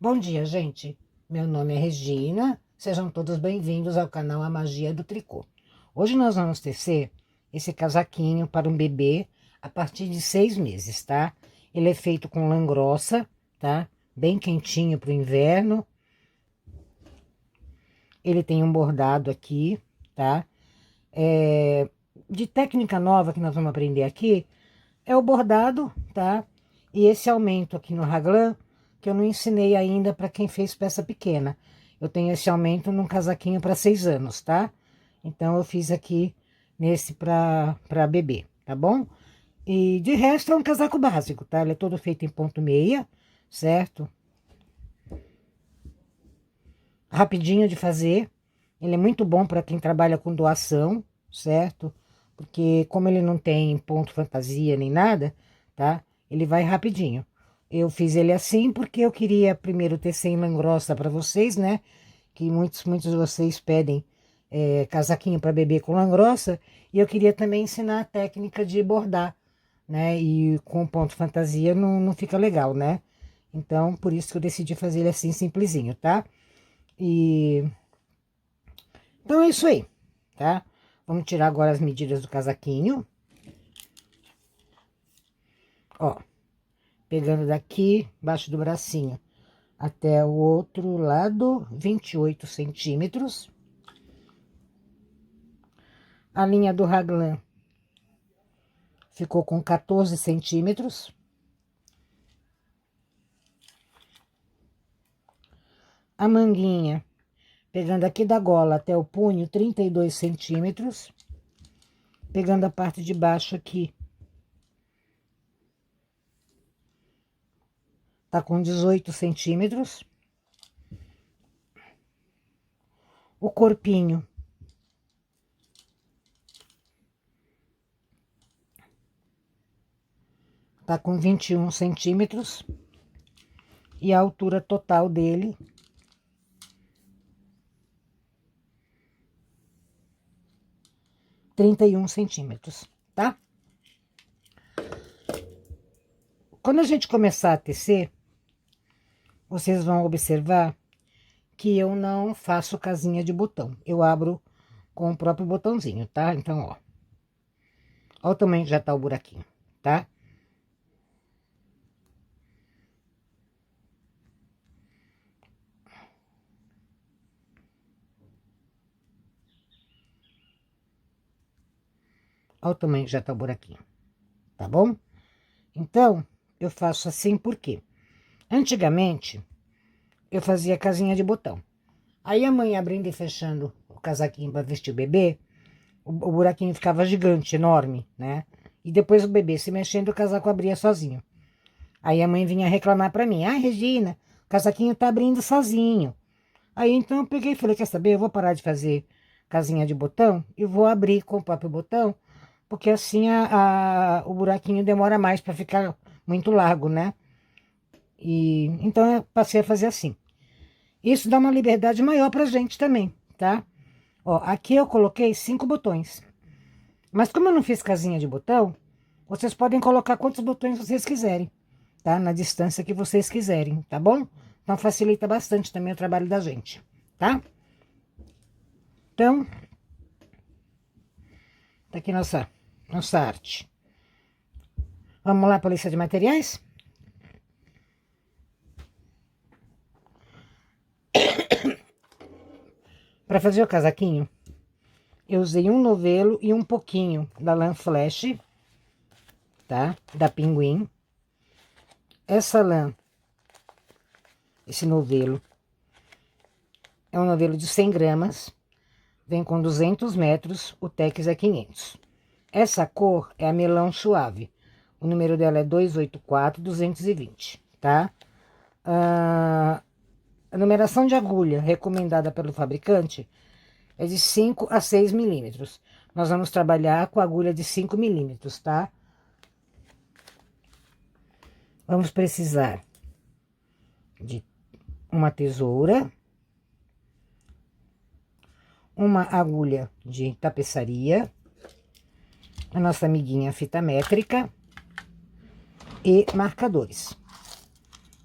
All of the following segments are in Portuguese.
Bom dia, gente. Meu nome é Regina. Sejam todos bem-vindos ao canal A Magia do Tricô. Hoje nós vamos tecer esse casaquinho para um bebê a partir de 6 meses, tá? Ele é feito com lã grossa, tá? Bem quentinho para o inverno. Ele tem um bordado aqui, tá? De técnica nova que nós vamos aprender aqui é o bordado, tá? E esse aumento aqui no raglan, que eu não ensinei ainda para quem fez peça pequena. Eu tenho esse aumento num casaquinho para 6 anos, tá? Então, eu fiz aqui nesse para bebê, tá bom? E de resto é um casaco básico, tá? Ele é todo feito em ponto meia, certo? Rapidinho de fazer. Ele é muito bom para quem trabalha com doação, certo? Porque como ele não tem ponto fantasia nem nada, tá? Ele vai rapidinho. Eu fiz ele assim porque eu queria primeiro tecer em lã grossa para vocês, né? Que muitos de vocês pedem casaquinho para bebê com lã grossa. E eu queria também ensinar a técnica de bordar, né? E com ponto fantasia não fica legal, né? Então, por isso que eu decidi fazer ele assim, simplesinho, tá? Então é isso aí, tá? Vamos tirar agora as medidas do casaquinho. Ó, pegando daqui, embaixo do bracinho, até o outro lado, 28 centímetros. A linha do raglan ficou com 14 centímetros. A manguinha, pegando aqui da gola até o punho, 32 centímetros. Pegando a parte de baixo aqui, tá com 18 centímetros. O corpinho tá com 21 centímetros. E a altura total dele 31 centímetros, tá? Quando a gente começar a tecer, vocês vão observar que eu não faço casinha de botão. Eu abro com o próprio botãozinho, tá? Então, ó. Ó o tamanho que já tá o buraquinho, tá? Ó o tamanho que já tá o buraquinho, tá bom? Então, eu faço assim por quê? Antigamente, eu fazia casinha de botão. Aí a mãe abrindo e fechando o casaquinho para vestir o bebê, o buraquinho ficava gigante, enorme, né? E depois o bebê se mexendo, o casaco abria sozinho. Aí a mãe vinha reclamar para mim: "Ah, Regina, o casaquinho tá abrindo sozinho." Aí então eu peguei e falei: "Quer saber? Eu vou parar de fazer casinha de botão e vou abrir com o próprio botão, porque assim o buraquinho demora mais para ficar muito largo, né?" E então eu passei a fazer assim. Isso dá uma liberdade maior pra gente também, tá? Ó, aqui eu coloquei 5 botões. Mas como eu não fiz casinha de botão, vocês podem colocar quantos botões vocês quiserem, tá? Na distância que vocês quiserem, tá bom? Então facilita bastante também o trabalho da gente, tá? Então, tá aqui nossa arte. Vamos lá para a lista de materiais? Para fazer o casaquinho, eu usei um novelo e um pouquinho da lã flash, tá? Da Pinguim. Essa lã, esse novelo, é um novelo de 100 gramas, vem com 200 metros, o Tex é 500. Essa cor é a melão suave, o número dela é 284-220, tá? A numeração de agulha recomendada pelo fabricante é de 5 a 6 milímetros. Nós vamos trabalhar com agulha de 5 milímetros, tá? Vamos precisar de uma tesoura, uma agulha de tapeçaria, a nossa amiguinha fita métrica e marcadores,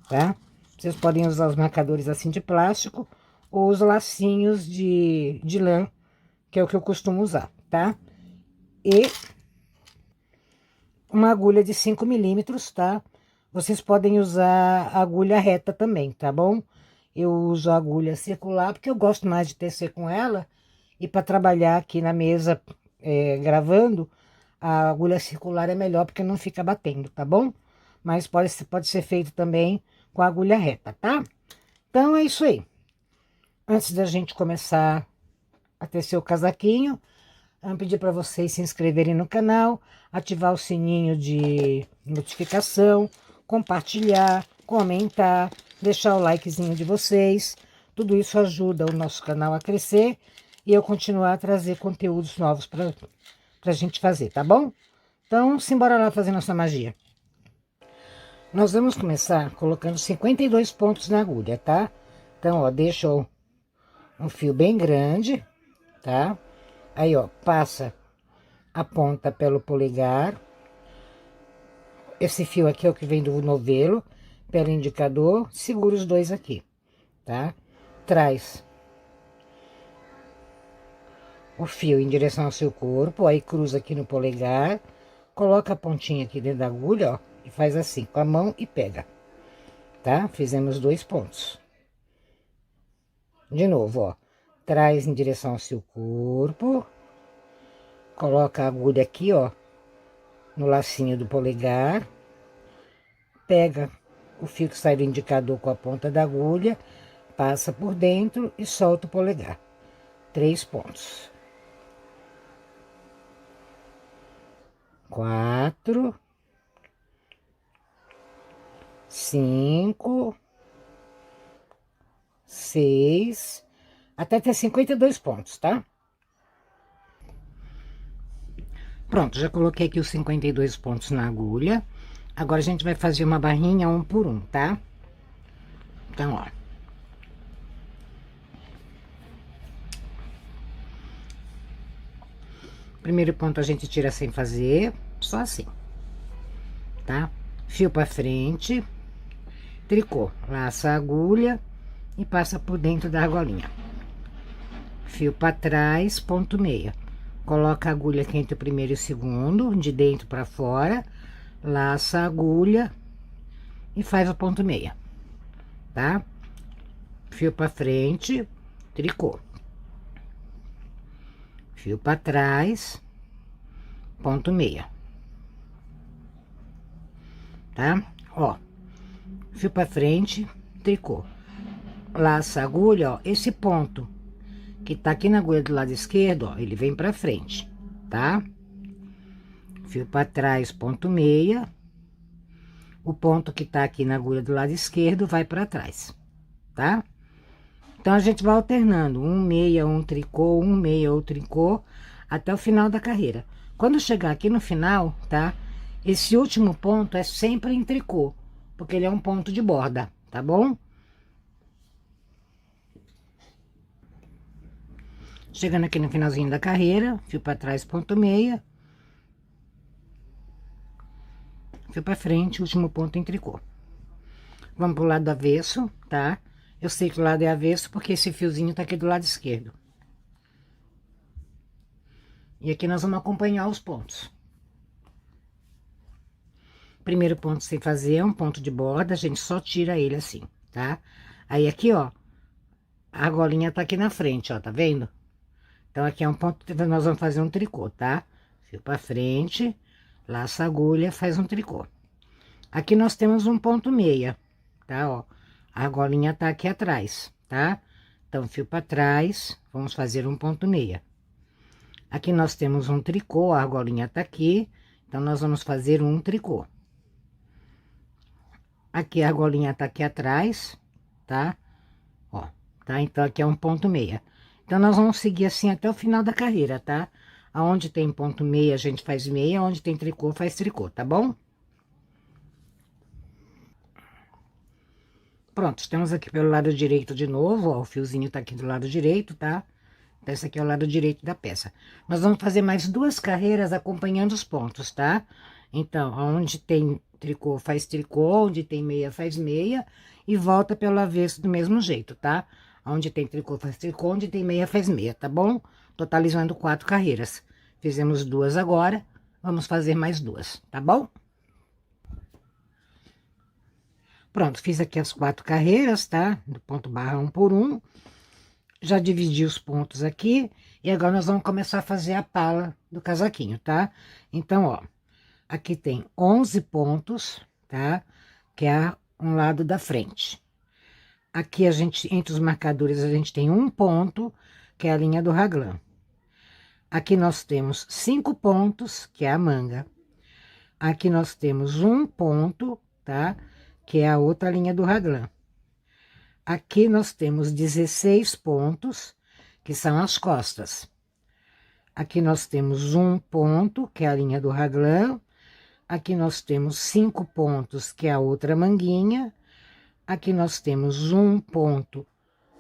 tá? Vocês podem usar os marcadores assim de plástico ou os lacinhos de lã, que é o que eu costumo usar, tá? E uma agulha de 5 milímetros, tá? Vocês podem usar agulha reta também, tá bom? Eu uso a agulha circular porque eu gosto mais de tecer com ela. E para trabalhar aqui na mesa gravando, a agulha circular é melhor porque não fica batendo, tá bom? Mas pode ser feito também com a agulha reta, tá? Então é isso aí. Antes da gente começar a tecer o casaquinho, vamos pedir para vocês se inscreverem no canal, ativar o sininho de notificação, compartilhar, comentar, deixar o likezinho de vocês. Tudo isso ajuda o nosso canal a crescer e eu continuar a trazer conteúdos novos para a gente fazer, tá bom? Então, simbora lá fazer nossa magia. Nós vamos começar colocando 52 pontos na agulha, tá? Então, ó, deixa um fio bem grande, tá? Aí, ó, passa a ponta pelo polegar. Esse fio aqui é o que vem do novelo, pelo indicador. Segura os dois aqui, tá? Traz o fio em direção ao seu corpo, aí cruza aqui no polegar. Coloca a pontinha aqui dentro da agulha, ó, e faz assim, com a mão e pega, tá? Fizemos 2 pontos. De novo, ó, traz em direção ao seu corpo. Coloca a agulha aqui, ó, no lacinho do polegar. Pega o fio que sai do indicador com a ponta da agulha, passa por dentro e solta o polegar. 3 pontos. 4, 5, 6, até ter 52 pontos, tá? Pronto, já coloquei aqui os 52 pontos na agulha. Agora a gente vai fazer uma barrinha um por um, tá? Então, ó. Primeiro ponto a gente tira sem fazer, só assim, tá? Fio pra frente, tricô, laça a agulha e passa por dentro da argolinha. Fio pra trás, ponto meia. Coloca a agulha aqui entre o primeiro e o segundo, de dentro pra fora, laça a agulha e faz o ponto meia, tá? Fio pra frente, tricô. Fio pra trás, ponto meia. Tá? Ó, fio pra frente, tricô. Laça a agulha, ó, esse ponto que tá aqui na agulha do lado esquerdo, ó, ele vem pra frente, tá? Fio pra trás, ponto meia. O ponto que tá aqui na agulha do lado esquerdo vai pra trás, tá? Então, a gente vai alternando, um meia, um tricô, um meia, ou tricô, até o final da carreira. Quando chegar aqui no final, tá? Esse último ponto é sempre em tricô, porque ele é um ponto de borda, tá bom? Chegando aqui no finalzinho da carreira, fio pra trás, ponto meia. Fio pra frente, último ponto em tricô. Vamos pro lado avesso, tá? Eu sei que o lado é avesso porque esse fiozinho tá aqui do lado esquerdo. E aqui nós vamos acompanhar os pontos. Primeiro ponto sem fazer é um ponto de borda, a gente só tira ele assim, tá? Aí aqui, ó, a argolinha tá aqui na frente, ó, tá vendo? Então, aqui é um ponto, nós vamos fazer um tricô, tá? Fio pra frente, laça a agulha, faz um tricô. Aqui nós temos um ponto meia, tá, ó? A argolinha tá aqui atrás, tá? Então, fio pra trás, vamos fazer um ponto meia. Aqui nós temos um tricô, a argolinha tá aqui, então, nós vamos fazer um tricô. Aqui a argolinha tá aqui atrás, tá? Ó, tá? Então, aqui é um ponto meia. Então, nós vamos seguir assim até o final da carreira, tá? Aonde tem ponto meia, a gente faz meia, onde tem tricô, faz tricô, tá bom? Pronto, estamos aqui pelo lado direito de novo, ó, o fiozinho tá aqui do lado direito, tá? Então, esse aqui é o lado direito da peça. Nós vamos fazer mais 2 carreiras acompanhando os pontos, tá? Então, onde tem tricô faz tricô, onde tem meia faz meia, e volta pelo avesso do mesmo jeito, tá? Onde tem tricô faz tricô, onde tem meia faz meia, tá bom? Totalizando 4 carreiras. Fizemos 2 agora, vamos fazer mais 2, tá bom? Pronto, fiz aqui as 4 carreiras, tá? Do ponto barra 1 por 1. Já dividi os pontos aqui, e agora nós vamos começar a fazer a pala do casaquinho, tá? Então, ó, aqui tem 11 pontos, tá? Que é um lado da frente. Aqui a gente, entre os marcadores, a gente tem um ponto, que é a linha do raglan. Aqui nós temos 5 pontos, que é a manga. Aqui nós temos um ponto, tá? Que é a outra linha do raglan. Aqui nós temos 16 pontos, que são as costas. Aqui nós temos um ponto, que é a linha do raglan. Aqui nós temos 5 pontos, que é a outra manguinha. Aqui nós temos um ponto,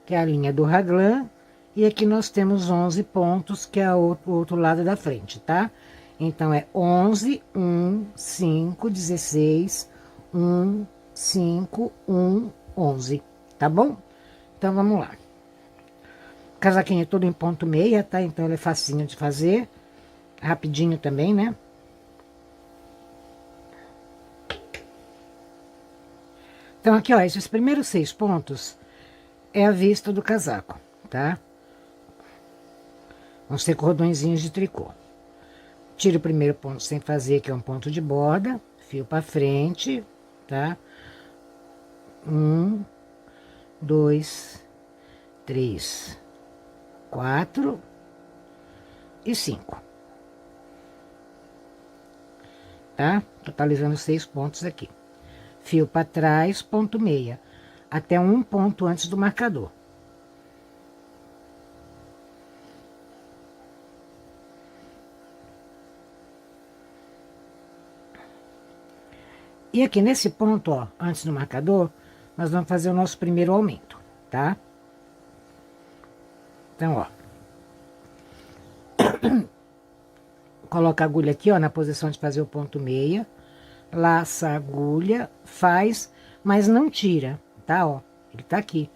que é a linha do raglan. E aqui nós temos 11 pontos, que é o outro lado da frente, tá? Então, é 11, 1, 5, 16, 1, 5, 1, 11, tá bom? Então, vamos lá. O casaquinho é todo em ponto meia, tá? Então, ele é facinho de fazer. Rapidinho também, né? Então, aqui, ó, esses primeiros 6 pontos é a vista do casaco, tá? Vão ser cordõezinhos de tricô. Tiro o primeiro ponto sem fazer, que é um ponto de borda. Fio pra frente, tá? 1, 2, 3, 4 e 5. Tá? Totalizando 6 pontos aqui. Fio para trás, ponto meia. Até um ponto antes do marcador. E aqui nesse ponto, ó, antes do marcador, nós vamos fazer o nosso primeiro aumento, tá? Então, ó. Coloca a agulha aqui, ó, na posição de fazer o ponto meia. Laça a agulha, faz, mas não tira, tá, ó. Ele tá aqui.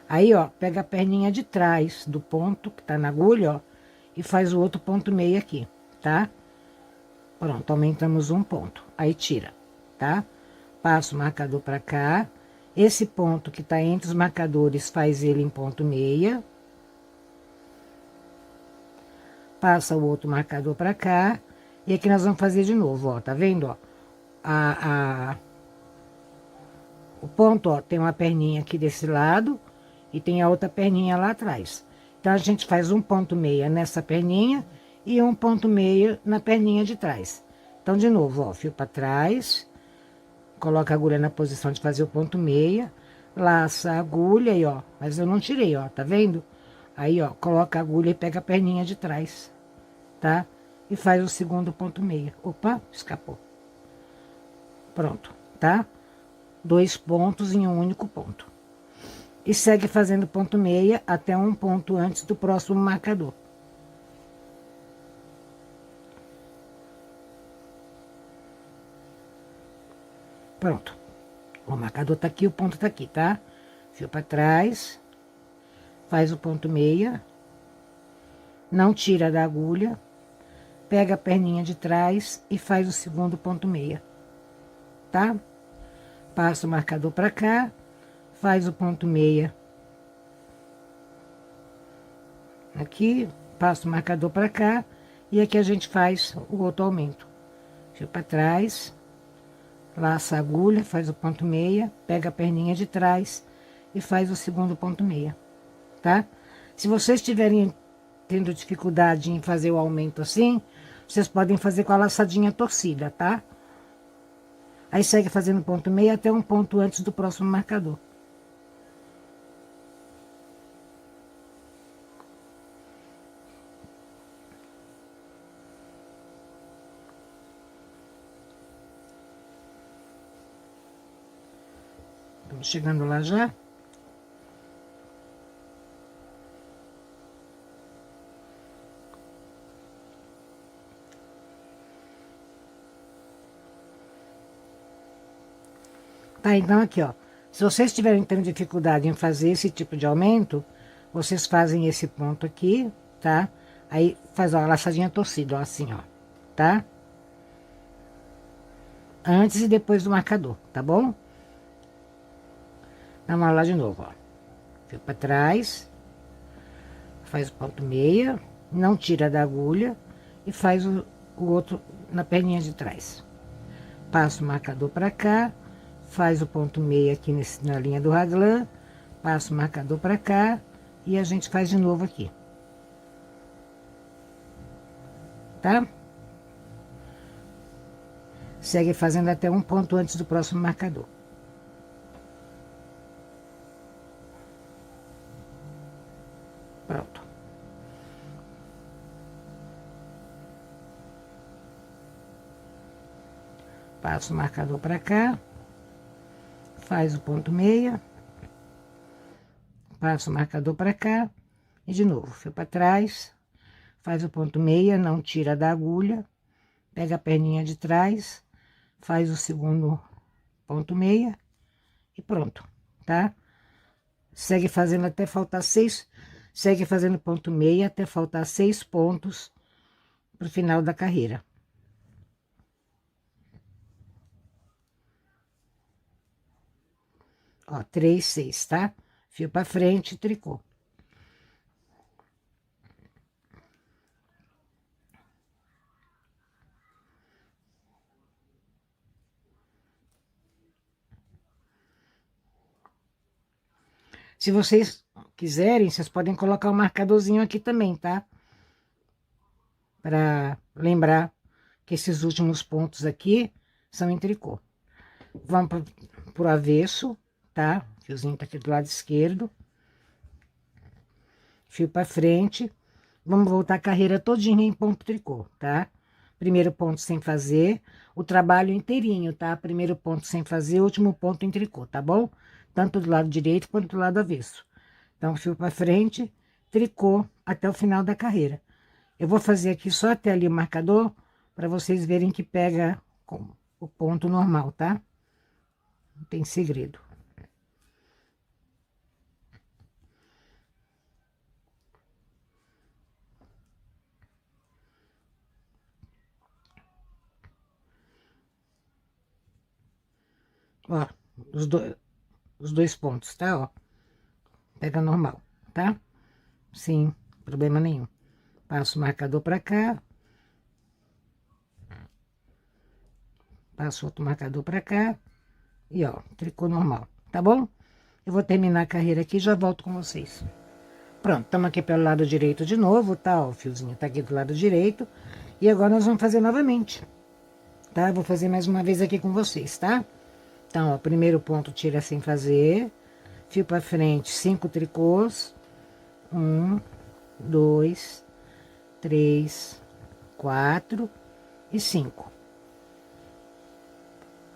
Aí, ó, pega a perninha de trás do ponto que tá na agulha, ó, e faz o outro ponto meia aqui, tá? Pronto, aumentamos um ponto. Aí tira, tá? Passa o marcador pra cá. Esse ponto que tá entre os marcadores, faz ele em ponto meia. Passa o outro marcador pra cá. E aqui nós vamos fazer de novo, ó, tá vendo, ó? O ponto, ó, tem uma perninha aqui desse lado e tem a outra perninha lá atrás. Então, a gente faz um ponto meia nessa perninha e um ponto meia na perninha de trás. Então, de novo, ó, fio pra trás, coloca a agulha na posição de fazer o ponto meia, laça a agulha aí, ó, mas eu não tirei, ó, tá vendo? Aí, ó, coloca a agulha e pega a perninha de trás, tá? E faz o segundo ponto meia. Opa, escapou. Pronto, tá? 2 pontos em um único ponto. E segue fazendo ponto meia até um ponto antes do próximo marcador. Pronto. O marcador tá aqui, o ponto tá aqui, tá? Fio pra trás. Faz o ponto meia. Não tira da agulha. Pega a perninha de trás e faz o segundo ponto meia. Tá? Passa o marcador pra cá. Faz o ponto meia. Aqui, passa o marcador pra cá. E aqui a gente faz o outro aumento. Fio pra trás. Laça a agulha, faz o ponto meia, pega a perninha de trás e faz o segundo ponto meia, tá? Se vocês estiverem tendo dificuldade em fazer o aumento assim, vocês podem fazer com a laçadinha torcida, tá? Aí segue fazendo ponto meia até um ponto antes do próximo marcador. Estamos chegando lá já. Tá, então aqui, ó. Se vocês tiverem tendo dificuldade em fazer esse tipo de aumento, vocês fazem esse ponto aqui, tá? Aí faz, ó, a laçadinha torcida, ó, assim, ó, tá? Antes e depois do marcador, tá bom? Vamos lá de novo, ó. Fio pra trás, faz o ponto meia, não tira da agulha e faz o outro na perninha de trás. Passa o marcador pra cá, faz o ponto meia aqui na linha do raglan, passa o marcador pra cá e a gente faz de novo aqui. Tá? Segue fazendo até um ponto antes do próximo marcador. Pronto. Passa o marcador pra cá, faz o ponto meia, passa o marcador pra cá e de novo, fio pra trás, faz o ponto meia, não tira da agulha, pega a perninha de trás, faz o segundo ponto meia e pronto, tá? Segue fazendo até faltar 6, segue fazendo ponto meia até faltar 6 pontos pro final da carreira. Ó, 3, 6, tá? Fio pra frente, tricô. Se vocês quiserem, vocês podem colocar um marcadorzinho aqui também, tá? Pra lembrar que esses últimos pontos aqui são em tricô. Vamos pro avesso, tá? O fiozinho tá aqui do lado esquerdo. Fio pra frente. Vamos voltar a carreira todinha em ponto tricô, tá? Primeiro ponto sem fazer, o trabalho inteirinho, tá? Primeiro ponto sem fazer, último ponto em tricô, tá bom? Tanto do lado direito quanto do lado avesso. Então, fio pra frente, tricô até o final da carreira. Eu vou fazer aqui só até ali o marcador, para vocês verem que pega o ponto normal, tá? Não tem segredo. Ó, os dois pontos, tá? Ó, pega normal, tá? Sim, problema nenhum. Passo o marcador pra cá. Passo outro marcador pra cá. E ó, tricô normal, tá bom? Eu vou terminar a carreira aqui e já volto com vocês. Pronto, estamos aqui pelo lado direito de novo, tá? Ó, o fiozinho tá aqui do lado direito. E agora nós vamos fazer novamente, tá? Vou fazer mais uma vez aqui com vocês, tá? Então, ó, primeiro ponto tira sem fazer. Fio pra frente, 5 tricôs. 1, 2, 3, 4 e 5.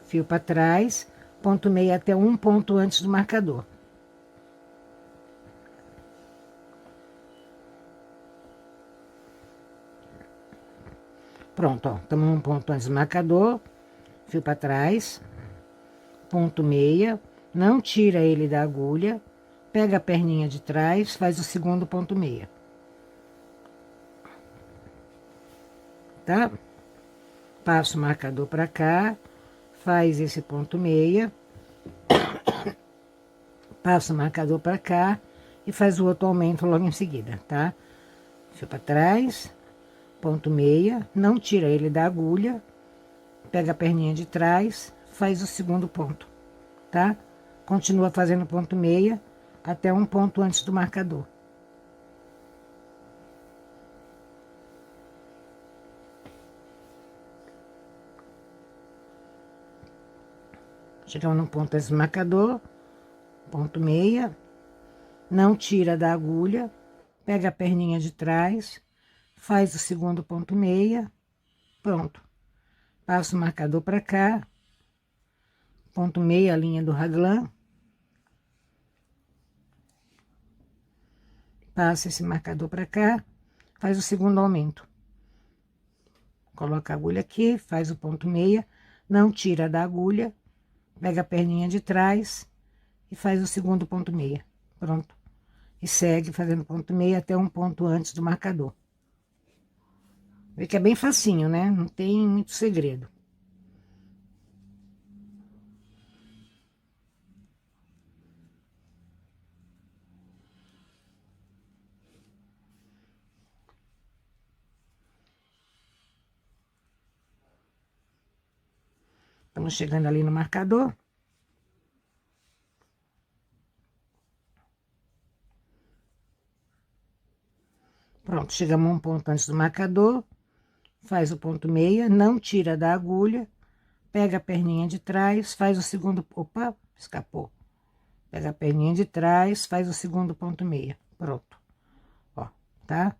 Fio pra trás, ponto meio até um ponto antes do marcador. Pronto, ó, estamos um ponto antes do marcador, fio para trás, ponto meia, não tira ele da agulha, pega a perninha de trás, faz o segundo ponto meia. Tá? Passa o marcador para cá, faz esse ponto meia, passa o marcador para cá e faz o outro aumento logo em seguida, tá? Fio para trás, ponto meia, não tira ele da agulha, pega a perninha de trás, faz o segundo ponto, tá? Continua fazendo ponto meia até um ponto antes do marcador. Chegamos no ponto antes do marcador, ponto meia, não tira da agulha, pega a perninha de trás, faz o segundo ponto meia, pronto. Passa o marcador para cá, ponto meia, a linha do raglan. Passa esse marcador para cá, faz o segundo aumento. Coloca a agulha aqui, faz o ponto meia, não tira da agulha, pega a perninha de trás e faz o segundo ponto meia. Pronto. E segue fazendo ponto meia até um ponto antes do marcador. Vê que é bem facinho, né? Não tem muito segredo. Estamos chegando ali no marcador. Pronto, chegamos a um ponto antes do marcador. Faz o ponto meia, não tira da agulha. Pega a perninha de trás, faz o segundo... Opa, escapou. Pega a perninha de trás, faz o segundo ponto meia. Pronto. Ó, tá?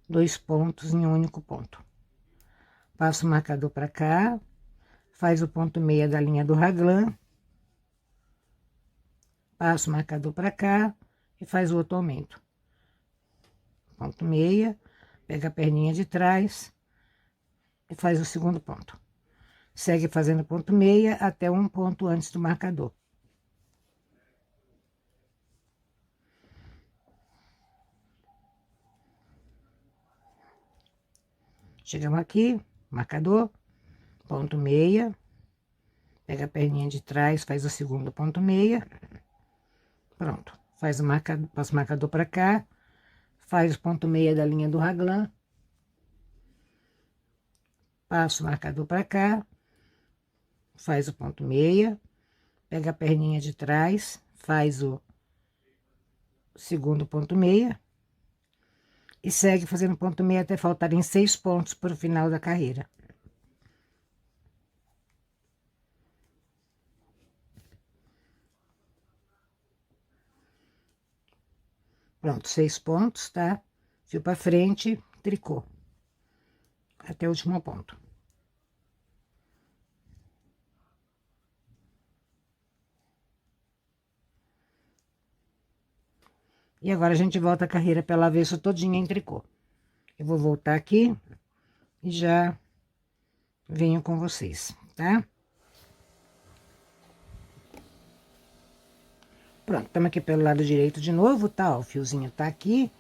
2 pontos em um único ponto. Passa o marcador pra cá. Faz o ponto meia da linha do raglan. Passa o marcador pra cá e faz o outro aumento. Ponto meia, pega a perninha de trás e faz o segundo ponto. Segue fazendo ponto meia até um ponto antes do marcador. Chegamos aqui, marcador, ponto meia, pega a perninha de trás, faz o segundo ponto meia. Pronto, faz o marcador, passa o marcador para cá, faz o ponto meia da linha do raglan. Passa o marcador para cá, faz o ponto meia, pega a perninha de trás, faz o segundo ponto meia e segue fazendo ponto meia até faltarem 6 pontos para o final da carreira. Pronto, 6 pontos, tá? Fio para frente, tricô. Até o último ponto. E agora a gente volta a carreira pela avesso todinha em tricô. Eu vou voltar aqui e já venho com vocês, tá? Pronto, estamos aqui pelo lado direito de novo, tá? Ó, o fiozinho tá aqui.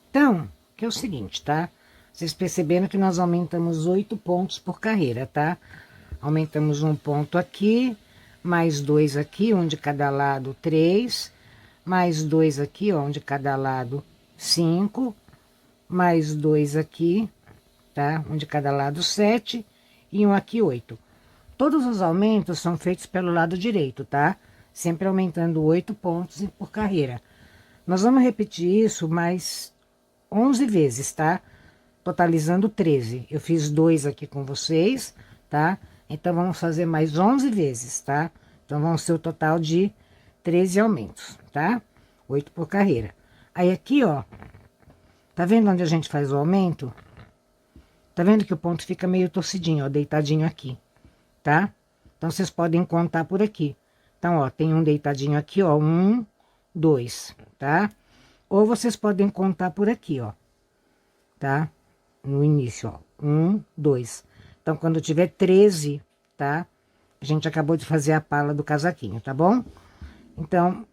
Então, que é o seguinte, tá? Vocês perceberam que nós aumentamos 8 pontos por carreira, tá? Aumentamos um ponto aqui, mais 2 aqui, um de cada lado, 3. Mais 2 aqui, ó, um de cada lado, 5. Mais 2 aqui, tá? Um de cada lado, 7. E um aqui, 8. Todos os aumentos são feitos pelo lado direito, tá? Sempre aumentando 8 pontos por carreira. Nós vamos repetir isso mais 11 vezes, tá? Totalizando 13. Eu fiz 2 aqui com vocês, tá? Então, vamos fazer mais 11 vezes, tá? Então, vão ser o total de 13 aumentos, tá? 8 por carreira. Aí, aqui, ó, tá vendo onde a gente faz o aumento? Tá vendo que o ponto fica meio torcidinho, ó, deitadinho aqui, tá? Então, vocês podem contar por aqui. Então, ó, tem um deitadinho aqui, ó, 1, 2, tá? Ou vocês podem contar por aqui, ó, tá? No início, ó, 1, 2. Então, quando tiver 13, tá? A gente acabou de fazer a pala do casaquinho, tá bom? Então,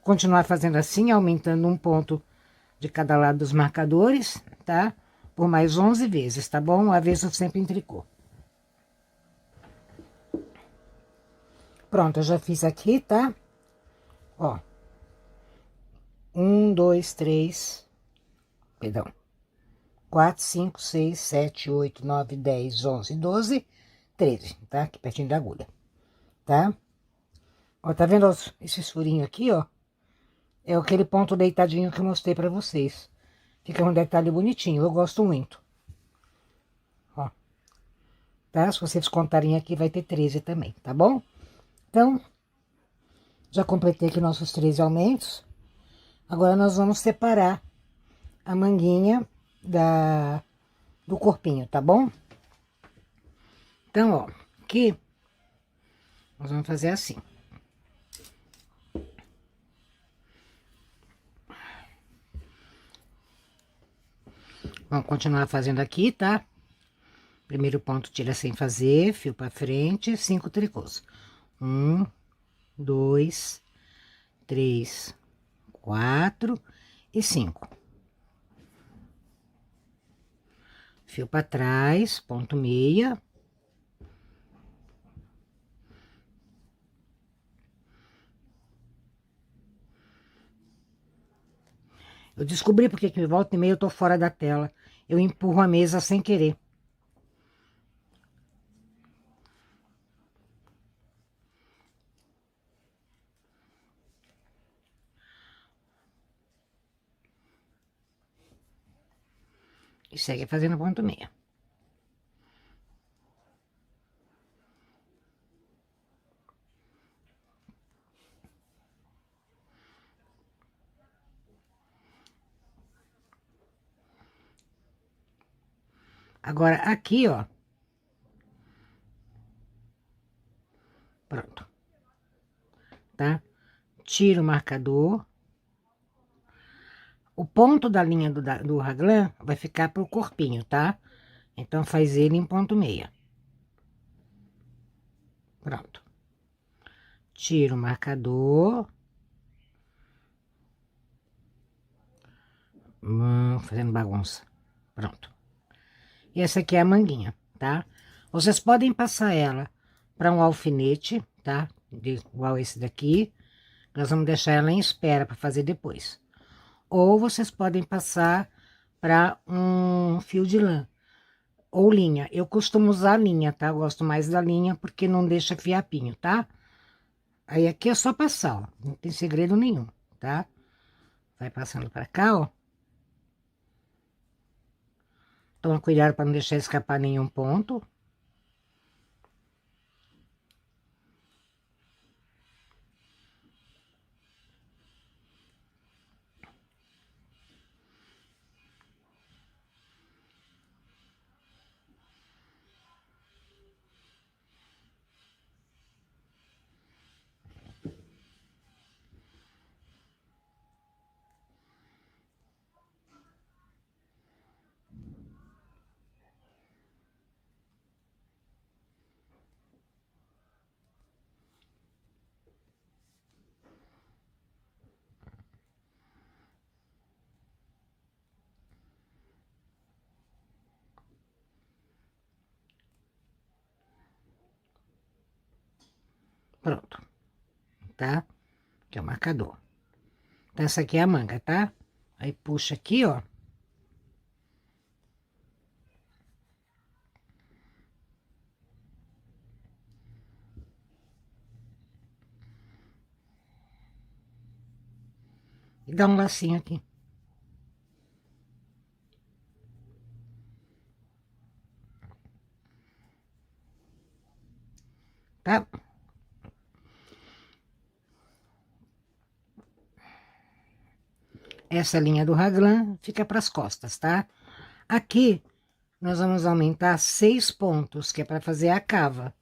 continuar fazendo assim, aumentando um ponto de cada lado dos marcadores, tá? Por mais 11 vezes, tá bom? O avesso sempre em tricô. Pronto, eu já fiz aqui, tá? Ó. 1, 2, 3, perdão. 4, 5, 6, 7, 8, 9, 10, 11, 12, 13, tá? Aqui pertinho da agulha, tá? Ó, tá vendo esses furinhos aqui, ó? É aquele ponto deitadinho que eu mostrei pra vocês. Fica um detalhe bonitinho, eu gosto muito. Ó, tá? Se vocês contarem aqui, vai ter 13 também, tá bom? Então, já completei aqui nossos 13 aumentos. Agora, nós vamos separar a manguinha do corpinho, tá bom? Então, ó, aqui, nós vamos fazer assim. Vamos continuar fazendo aqui, tá? Primeiro ponto tira sem fazer, fio pra frente, 5 tricôs. 1, 2, 3, 4 e 5. Fio pra trás, ponto meia. Eu descobri porque que volta e meia eu tô fora da tela. Eu empurro a mesa sem querer. E segue fazendo ponto meia. Agora, aqui, ó. Pronto. Tá? Tiro o marcador. O ponto da linha do raglan vai ficar pro corpinho, tá? Então, faz ele em ponto meia. Pronto. Tiro o marcador. Fazendo bagunça. Pronto. E essa aqui é a manguinha, tá? Vocês podem passar ela para um alfinete, tá? Igual esse daqui. Nós vamos deixar ela em espera para fazer depois. Ou vocês podem passar para um fio de lã. Ou linha. Eu costumo usar linha, tá? Eu gosto mais da linha porque não deixa fiapinho, tá? Aí aqui é só passar, ó. Não tem segredo nenhum, tá? Vai passando pra cá, ó. Toma cuidado para não deixar escapar nenhum ponto. Pronto, tá? Que é o marcador. Então, essa aqui é a manga, tá? Aí puxa aqui, ó. E dá um lacinho aqui. Tá? Essa linha do raglan fica para as costas, tá? Aqui, nós vamos aumentar 6 pontos, que é para fazer a cava.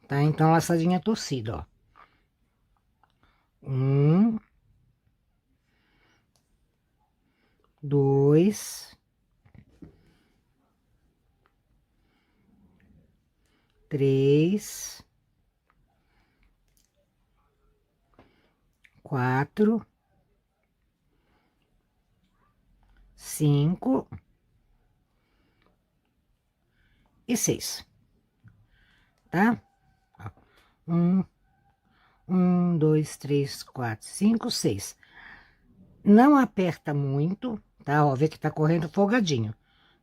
Tá? Então, laçadinha torcida, ó. 1, 2, 3, 4, 5 e 6, tá? 1, 2, 3, 4, 5, 6. Não aperta muito, tá? Ó, vê que tá correndo folgadinho,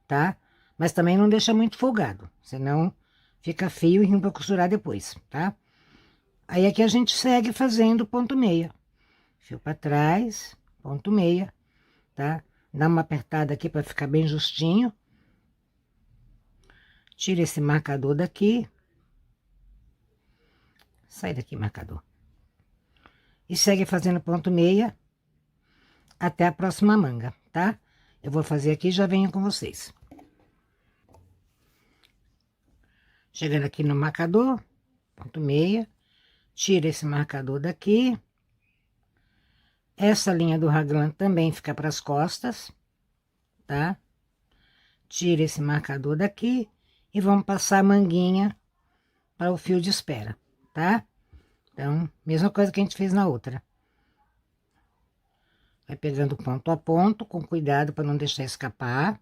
tá? Mas também não deixa muito folgado, senão fica feio e ruim pra costurar depois, tá? Aí aqui a gente segue fazendo ponto meia. Fio pra trás, ponto meia, tá? Dá uma apertada aqui pra ficar bem justinho. Tira esse marcador daqui. Sai daqui, marcador. E segue fazendo ponto meia até a próxima manga, tá? Eu vou fazer aqui e já venho com vocês. Chegando aqui no marcador, ponto meia, tira esse marcador daqui. Essa linha do raglan também fica para as costas, tá? Tira esse marcador daqui e vamos passar a manguinha para o fio de espera, tá? Então, mesma coisa que a gente fez na outra. Vai pegando ponto a ponto, com cuidado para não deixar escapar.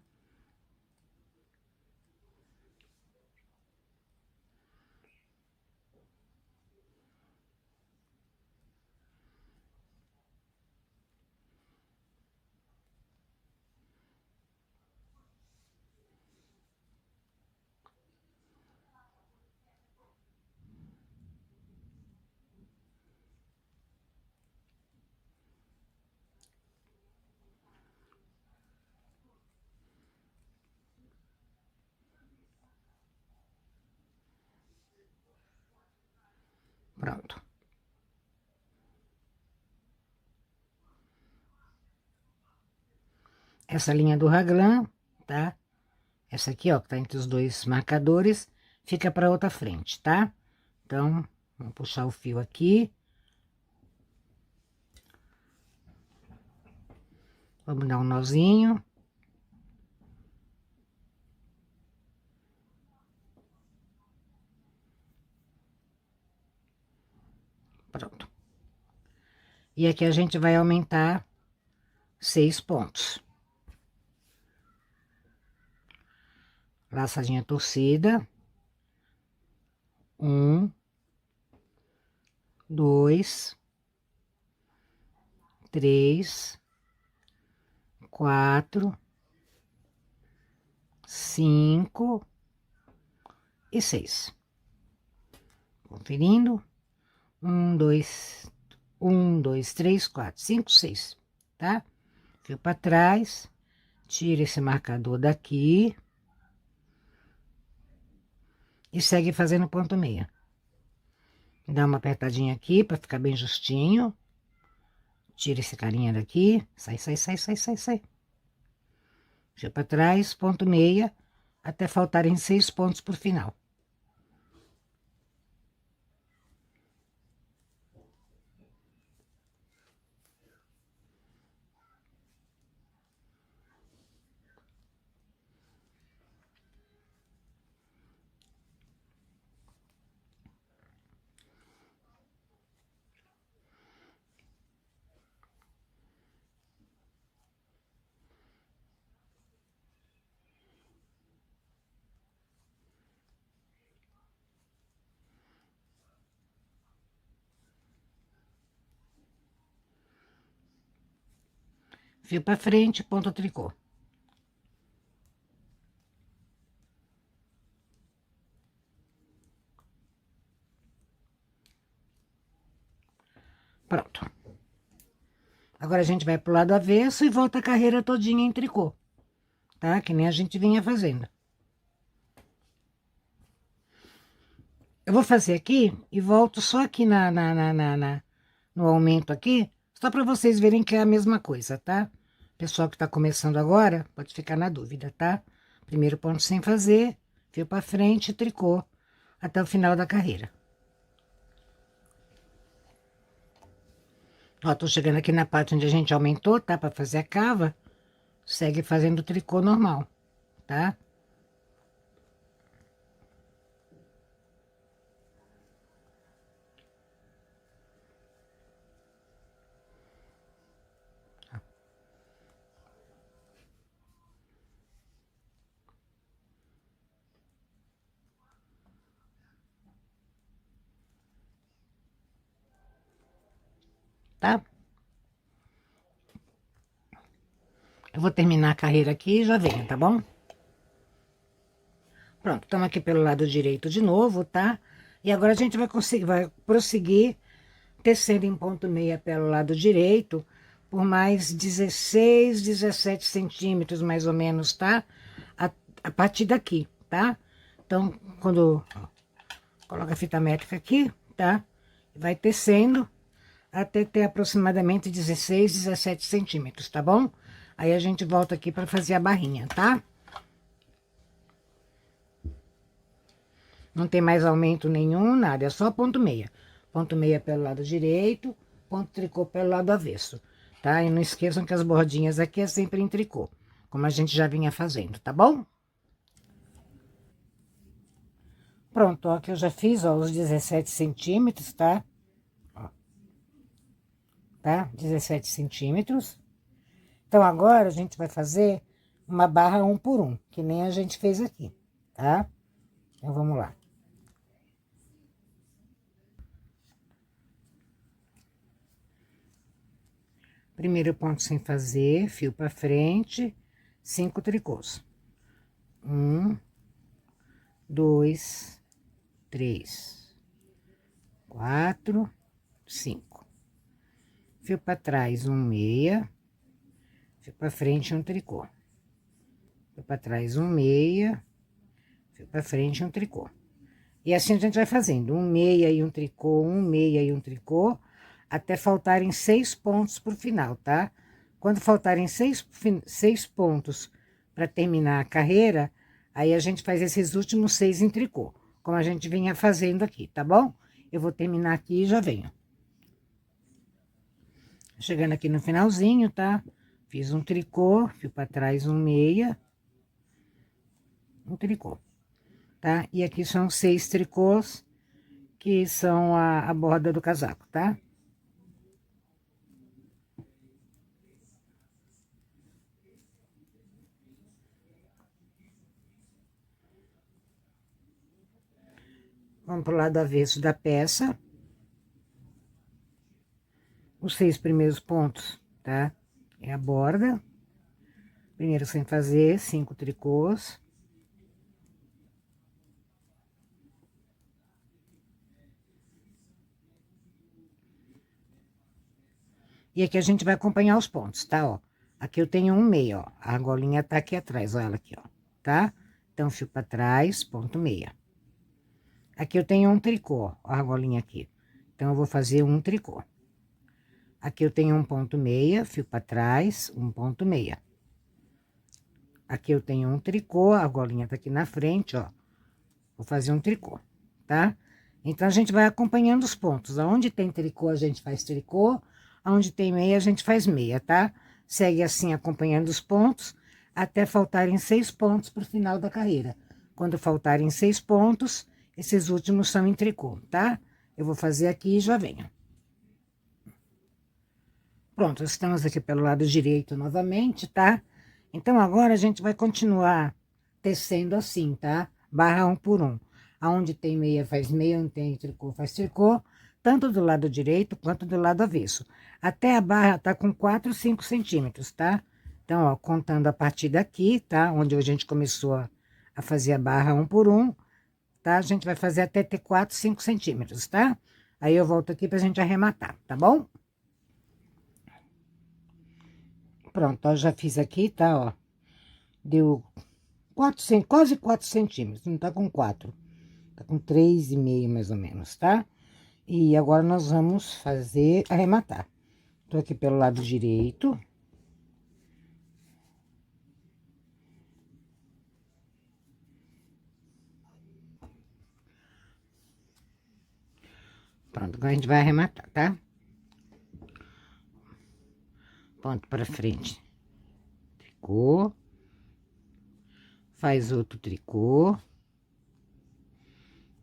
Pronto. Essa linha do raglan, tá? Essa aqui, ó, que tá entre os dois marcadores, fica para outra frente, tá? Então, vamos puxar o fio aqui. Vamos dar um nozinho. Pronto. E aqui a gente vai aumentar 6 pontos. Laçadinha torcida. 1, 2, 3, 4, 5 e 6. Conferindo. 1, 2, 3, 4, 5, 6, tá? Fio para trás, tira esse marcador daqui e segue fazendo ponto meia. Dá uma apertadinha aqui para ficar bem justinho. Tira esse carinha daqui, sai, sai, sai, sai, sai, sai. Fio para trás, ponto meia, até faltarem 6 pontos por final. Fio para frente, ponto tricô. Pronto. Agora a gente vai pro lado avesso e volta a carreira todinha em tricô, tá? Que nem a gente vinha fazendo. Eu vou fazer aqui e volto só aqui no aumento aqui, só para vocês verem que é a mesma coisa, tá? Pessoal que tá começando agora, pode ficar na dúvida, tá? Primeiro ponto sem fazer, fio para frente, tricô, até o final da carreira. Ó, tô chegando aqui na parte onde a gente aumentou, tá? Para fazer a cava, segue fazendo tricô normal, tá? Tá? Eu vou terminar a carreira aqui e já venho, tá bom? Pronto, estamos aqui pelo lado direito de novo, tá? E agora a gente vai prosseguir tecendo em ponto meia pelo lado direito por mais 16, 17 centímetros, mais ou menos, tá? A partir daqui, tá? Então, quando coloca a fita métrica aqui, tá? Vai tecendo até ter aproximadamente 16, 17 centímetros, tá bom? Aí a gente volta aqui para fazer a barrinha, tá? Não tem mais aumento nenhum, nada, é só ponto meia. Ponto meia pelo lado direito, ponto tricô pelo lado avesso, tá? E não esqueçam que as bordinhas aqui é sempre em tricô, como a gente já vinha fazendo, tá bom? Pronto, ó, que eu já fiz, ó, os 17 centímetros, tá? Ó, tá? 17 centímetros. Então, agora a gente vai fazer uma barra 1 por 1, que nem a gente fez aqui, tá? Então, vamos lá. Primeiro ponto sem fazer, fio pra frente, 5 tricôs. 1, 2, 3, 4, 5. Fio pra trás, um meia. Fio pra frente, um tricô. Fio pra trás, um meia. Fio pra frente, um tricô. E assim a gente vai fazendo, um meia e um tricô, um meia e um tricô, até faltarem 6 pontos pro final, tá? Quando faltarem 6 pontos para terminar a carreira, aí a gente faz esses últimos 6 em tricô, como a gente vinha fazendo aqui, tá bom? Eu vou terminar aqui e já venho. Chegando aqui no finalzinho, tá? Fiz um tricô, fio para trás, um meia, um tricô, tá? E aqui são 6 tricôs, que são a borda do casaco, tá? Vamos pro lado avesso da peça. Os 6 primeiros pontos, tá? É a borda. Primeiro sem fazer, 5 tricôs. E aqui a gente vai acompanhar os pontos, tá? Ó, aqui eu tenho um meia, ó. A argolinha tá aqui atrás, ó, ela aqui, ó, tá? Então, fio pra trás, ponto meia. Aqui eu tenho um tricô, ó, a argolinha aqui. Então, eu vou fazer um tricô. Aqui eu tenho um ponto meia, fio pra trás, um ponto meia. Aqui eu tenho um tricô, a argolinha tá aqui na frente, ó. Vou fazer um tricô, tá? Então, a gente vai acompanhando os pontos. Aonde tem tricô, a gente faz tricô. Aonde tem meia, a gente faz meia, tá? Segue assim, acompanhando os pontos, até faltarem 6 pontos pro final da carreira. Quando faltarem 6 pontos, esses últimos são em tricô, tá? Eu vou fazer aqui e já venho. Pronto, estamos aqui pelo lado direito novamente, tá? Então, agora a gente vai continuar tecendo assim, tá? Barra 1 por 1. Aonde tem meia faz meia, onde tem tricô faz tricô, tanto do lado direito quanto do lado avesso. Até a barra tá com 4, 5 centímetros, tá? Então, ó, contando a partir daqui, tá? Onde a gente começou a fazer a barra 1 por 1, tá? A gente vai fazer até ter 4, 5 centímetros, tá? Aí eu volto aqui pra gente arrematar, tá bom? Pronto, ó, já fiz aqui, tá, ó. Deu 4, quase 4 centímetros, não tá com 4. Tá com 3,5 mais ou menos, tá? E agora nós vamos fazer, arrematar. Tô aqui pelo lado direito. Pronto, agora a gente vai arrematar, tá? Ponto pra frente. Tricô. Faz outro tricô.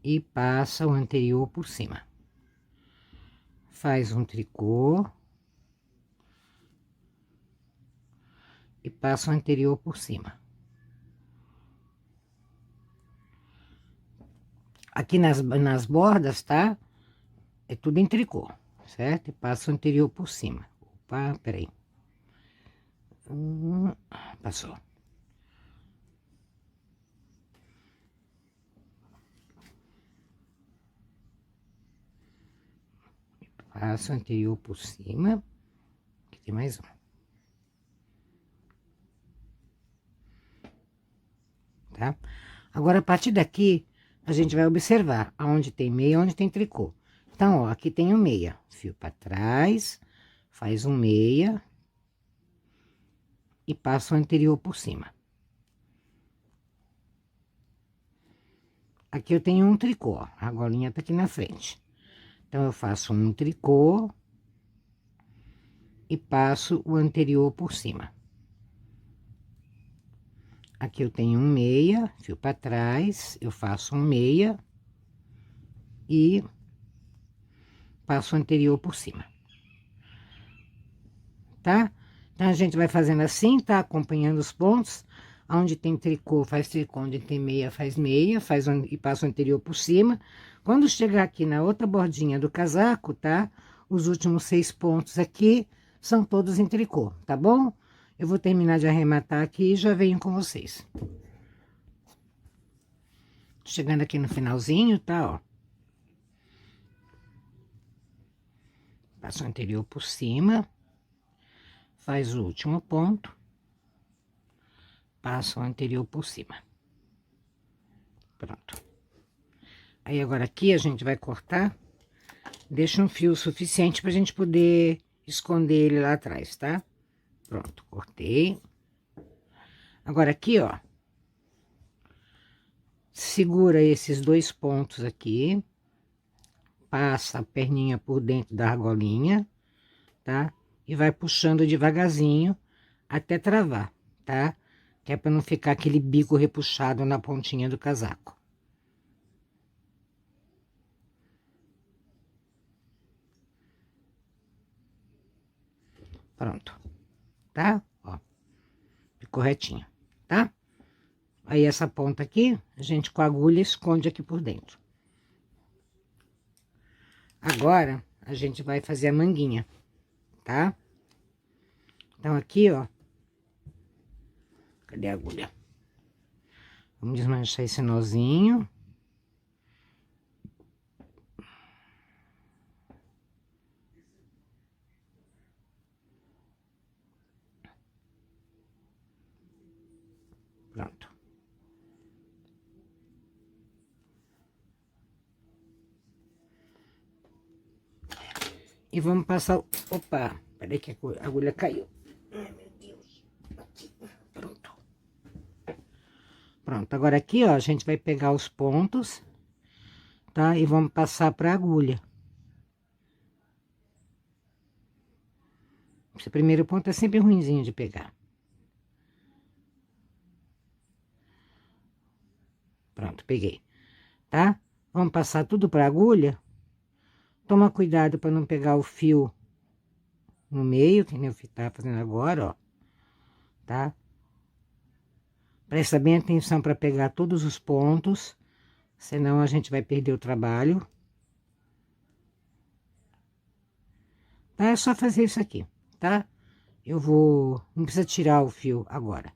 E passa o anterior por cima. Faz um tricô. E passa o anterior por cima. Aqui nas bordas, tá? É tudo em tricô, certo? E passa o anterior por cima. Opa, peraí. Passou. Passa o anterior por cima. Aqui tem mais um. Tá? Agora, a partir daqui, a gente vai observar aonde tem meia, onde tem tricô. Então, ó, aqui tem um meia. Fio pra trás, faz um meia. E passa o anterior por cima. Aqui eu tenho um tricô, ó, a argolinha tá aqui na frente. Então, eu faço um tricô. E passo o anterior por cima. Aqui eu tenho um meia, fio pra trás, eu faço um meia. e passo o anterior por cima, tá? Então, a gente vai fazendo assim, tá? Acompanhando os pontos. Onde tem tricô, faz tricô. Onde tem meia, faz meia. E passa o anterior por cima. Quando chegar aqui na outra bordinha do casaco, tá? Os últimos 6 pontos aqui são todos em tricô, tá bom? Eu vou terminar de arrematar aqui e já venho com vocês. Chegando aqui no finalzinho, tá? Ó. Passa o anterior por cima. Faz o último ponto. Passa o anterior por cima. Pronto. Aí, agora aqui a gente vai cortar. Deixa um fio suficiente pra gente poder esconder ele lá atrás, tá? Pronto, cortei. Agora aqui, ó. Segura esses 2 pontos aqui. Passa a perninha por dentro da argolinha, tá? E vai puxando devagarzinho até travar, tá? Que é pra não ficar aquele bico repuxado na pontinha do casaco. Pronto, tá? Ó, ficou retinho, tá? Aí, essa ponta aqui, a gente com a agulha esconde aqui por dentro. Agora, a gente vai fazer a manguinha, tá? Então, aqui, ó. Cadê a agulha? Vamos desmanchar esse nozinho. Pronto. E vamos passar... Opa, peraí que a agulha caiu. Ai, meu Deus. Aqui, pronto. Pronto, agora aqui, ó, a gente vai pegar os pontos, tá? E vamos passar pra agulha. Esse primeiro ponto é sempre ruinzinho de pegar. Pronto, peguei, tá? Vamos passar tudo pra agulha. Toma cuidado pra não pegar o fio no meio, que nem eu tá fazendo agora, ó. Tá? Presta bem atenção pra pegar todos os pontos, senão a gente vai perder o trabalho. Tá? É só fazer isso aqui, tá? Eu vou... Não precisa tirar o fio agora.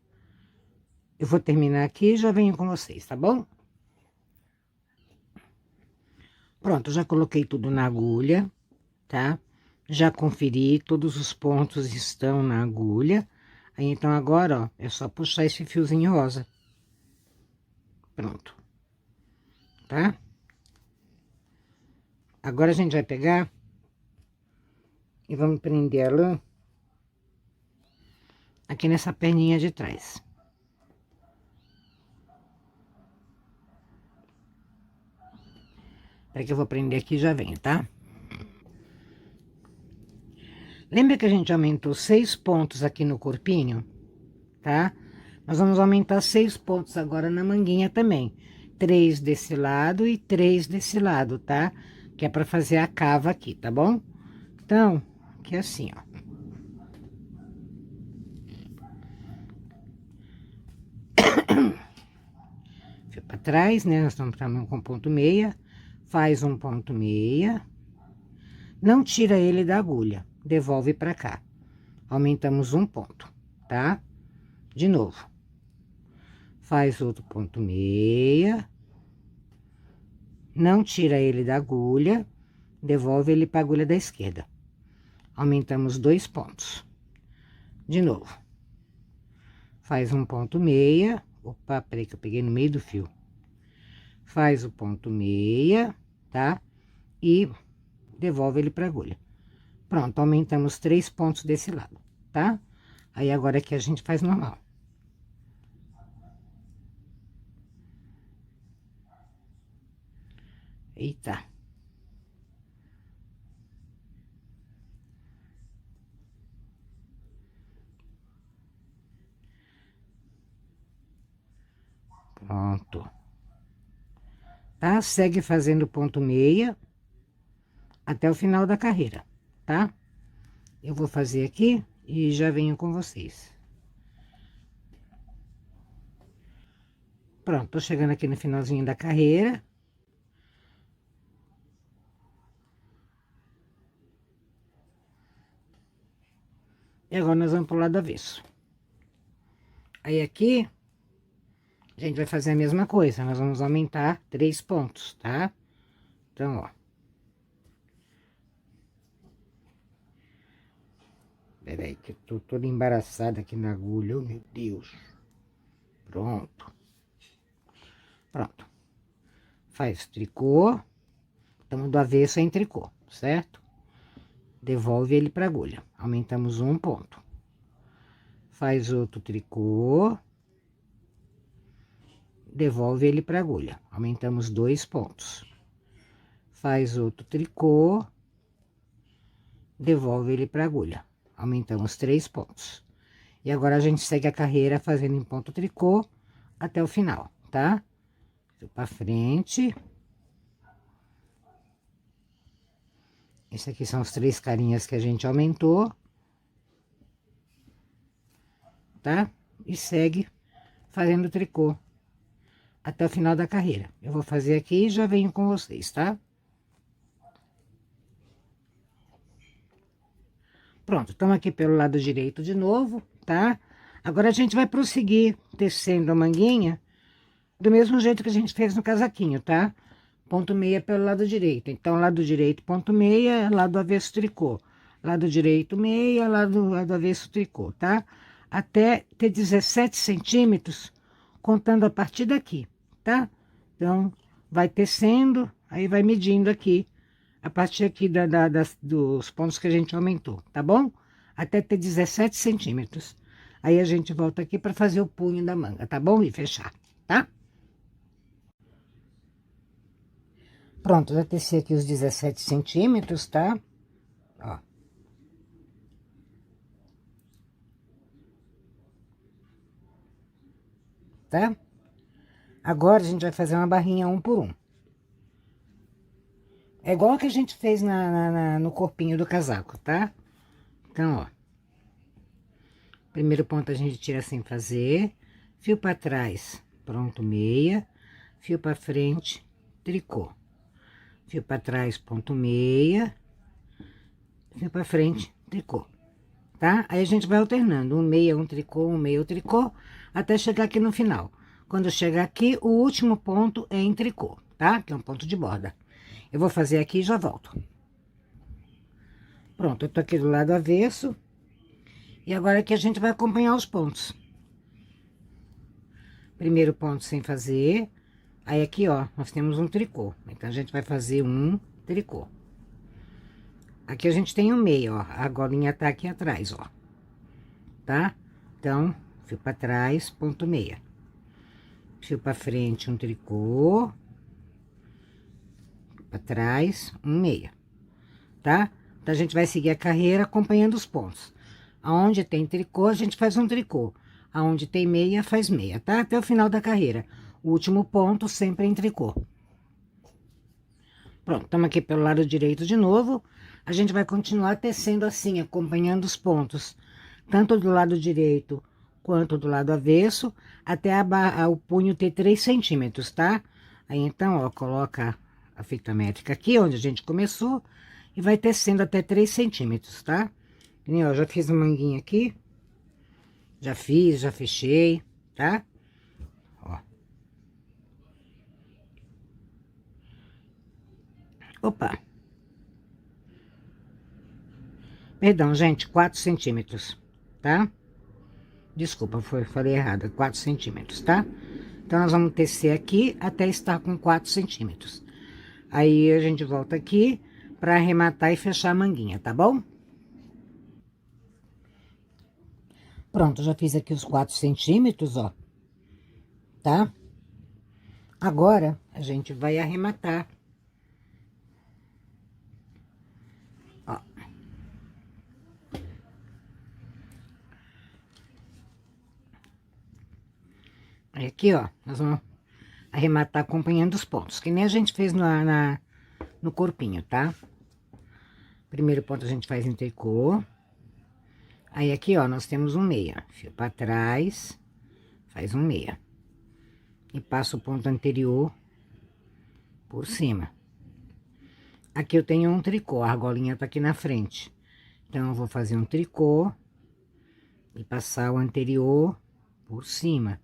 Eu vou terminar aqui e já venho com vocês, tá bom? Pronto, já coloquei tudo na agulha, tá? Já conferi, todos os pontos estão na agulha. Aí, então, agora, ó, é só puxar esse fiozinho rosa. Pronto. Tá? Agora, a gente vai pegar e vamos prender a lã aqui nessa perninha de trás. Espera que eu vou prender aqui e já venho, tá? Lembra que a gente aumentou 6 pontos aqui no corpinho, tá? Nós vamos aumentar 6 pontos agora na manguinha também. 3 desse lado e 3 desse lado, tá? Que é pra fazer a cava aqui, tá bom? Então, aqui é assim, ó. Fio pra trás, né? Nós estamos trabalhando com ponto meia. Faz um ponto meia. Não tira ele da agulha. Devolve pra cá. Aumentamos um ponto, tá? De novo. Faz outro ponto meia. Não tira ele da agulha. Devolve ele pra agulha da esquerda. Aumentamos 2 pontos. De novo. Faz um ponto meia. Opa, peraí que eu peguei no meio do fio. Faz o ponto meia, tá? E devolve ele pra agulha. Pronto, aumentamos 3 pontos desse lado, tá? Aí, agora aqui a gente faz normal. Eita. Pronto. tá? Segue fazendo ponto meia até o final da carreira, tá? Eu vou fazer aqui e já venho com vocês. Pronto, tô chegando aqui no finalzinho da carreira. E agora nós vamos pro lado avesso. Aí aqui, a gente vai fazer a mesma coisa, nós vamos aumentar 3 pontos, tá? Então, ó. Peraí, que eu tô toda embaraçada aqui na agulha, oh, meu Deus. Pronto. Pronto. Faz tricô, estamos do avesso em tricô, certo? Devolve ele pra agulha, aumentamos 1 ponto. Faz outro tricô, devolve ele pra agulha, aumentamos 2 pontos. Faz outro tricô, devolve ele pra agulha, aumentamos 3 pontos. E agora a gente segue a carreira fazendo em ponto tricô até o final, tá? Vou pra frente. Esse aqui são os 3 carinhas que a gente aumentou. Tá? E segue fazendo tricô até o final da carreira. Eu vou fazer aqui e já venho com vocês, tá? Pronto, estamos aqui pelo lado direito de novo, tá? Agora a gente vai prosseguir tecendo a manguinha do mesmo jeito que a gente fez no casaquinho, tá? Ponto meia pelo lado direito. Então, lado direito, ponto meia, lado avesso, tricô. Lado direito, meia, lado avesso, tricô, tá? Até ter 17 centímetros, contando a partir daqui, tá? Então, vai tecendo, aí vai medindo aqui, a partir aqui dos pontos que a gente aumentou, tá bom? Até ter 17 centímetros. Aí a gente volta aqui para fazer o punho da manga, tá bom? E fechar, tá? Pronto, já teci aqui os 17 centímetros, tá? Ó. Tá? Agora, a gente vai fazer uma barrinha 1 por 1. É igual a que a gente fez no corpinho do casaco, tá? Então, ó. Primeiro ponto a gente tira sem fazer. Fio pra trás, pronto, meia. Fio pra frente, tricô. Fio pra trás, ponto meia. Fio pra frente, tricô. Tá? Aí a gente vai alternando, um meia, um tricô, um meia, um tricô, até chegar aqui no final. Quando chegar aqui, o último ponto é em tricô, tá? Que é um ponto de borda. Eu vou fazer aqui e já volto. Pronto, eu tô aqui do lado avesso. E agora aqui a gente vai acompanhar os pontos. Primeiro ponto sem fazer. Aí aqui, ó, nós temos um tricô. Então, a gente vai fazer um tricô. Aqui a gente tem um meio, ó. A golinha tá aqui atrás, ó. Tá? Então, fio pra trás, ponto meia. Fio pra frente, um tricô. Pra trás, um meia. Tá? Então, a gente vai seguir a carreira acompanhando os pontos. Aonde tem tricô, a gente faz um tricô. Aonde tem meia, faz meia, tá? Até o final da carreira. O último ponto sempre em tricô. Pronto, estamos aqui pelo lado direito de novo. A gente vai continuar tecendo assim, acompanhando os pontos. Tanto do lado direito quanto do lado avesso, até o punho ter 3 centímetros, tá? Aí, então, ó, coloca a fita métrica aqui, onde a gente começou, e vai tecendo até 3 centímetros, tá? E, ó, já fiz a manguinha aqui. Já fiz, já fechei, tá? Ó. Opa. Perdão, gente, 4 centímetros, tá? Desculpa, falei errado, 4 centímetros, tá? Então, nós vamos tecer aqui até estar com 4 centímetros. Aí, a gente volta aqui pra arrematar e fechar a manguinha, tá bom? Pronto, já fiz aqui os 4 centímetros, ó. Tá? Agora, a gente vai arrematar. Ó. Aí, aqui, ó, nós vamos... arrematar acompanhando os pontos, que nem a gente fez no corpinho, tá? Primeiro ponto a gente faz em tricô. Aí aqui, ó, nós temos um meia. Fio pra trás, faz um meia. E passa o ponto anterior por cima. Aqui eu tenho um tricô, a argolinha tá aqui na frente. Então, eu vou fazer um tricô e passar o anterior por cima.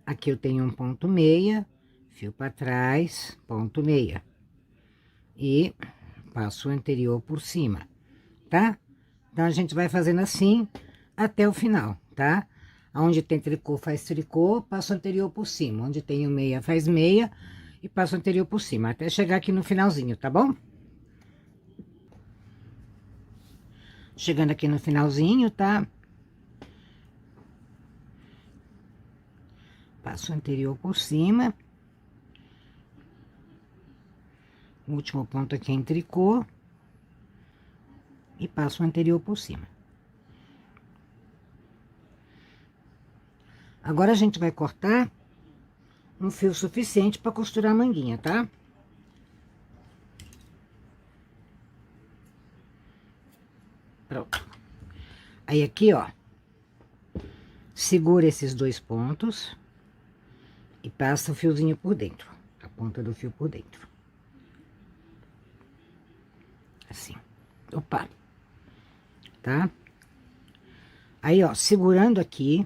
Aqui eu tenho um ponto meia, fio pra trás, ponto meia. E passo o anterior por cima, tá? Então, a gente vai fazendo assim até o final, tá? Onde tem tricô, faz tricô, passa o anterior por cima. Onde tem o meia, faz meia e passa o anterior por cima. Até chegar aqui no finalzinho, tá bom? Chegando aqui no finalzinho, tá? Passo o anterior por cima. O último ponto aqui é em tricô. E passo o anterior por cima. Agora, a gente vai cortar um fio suficiente para costurar a manguinha, tá? Pronto. Aí, aqui, ó, segura esses dois pontos e passa o fiozinho por dentro, a ponta do fio por dentro. Assim. Opa. Tá? Aí, ó, segurando aqui,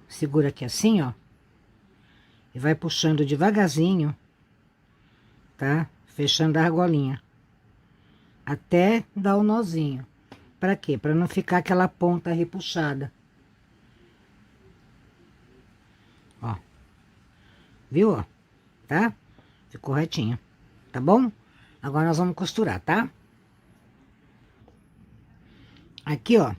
segura aqui assim, ó, e vai puxando devagarzinho, tá? Fechando a argolinha, até dar o nozinho. Pra quê? Pra não ficar aquela ponta repuxada. Ó. Viu, ó? Tá? Ficou retinho, tá bom? Agora nós vamos costurar, tá? Aqui, ó.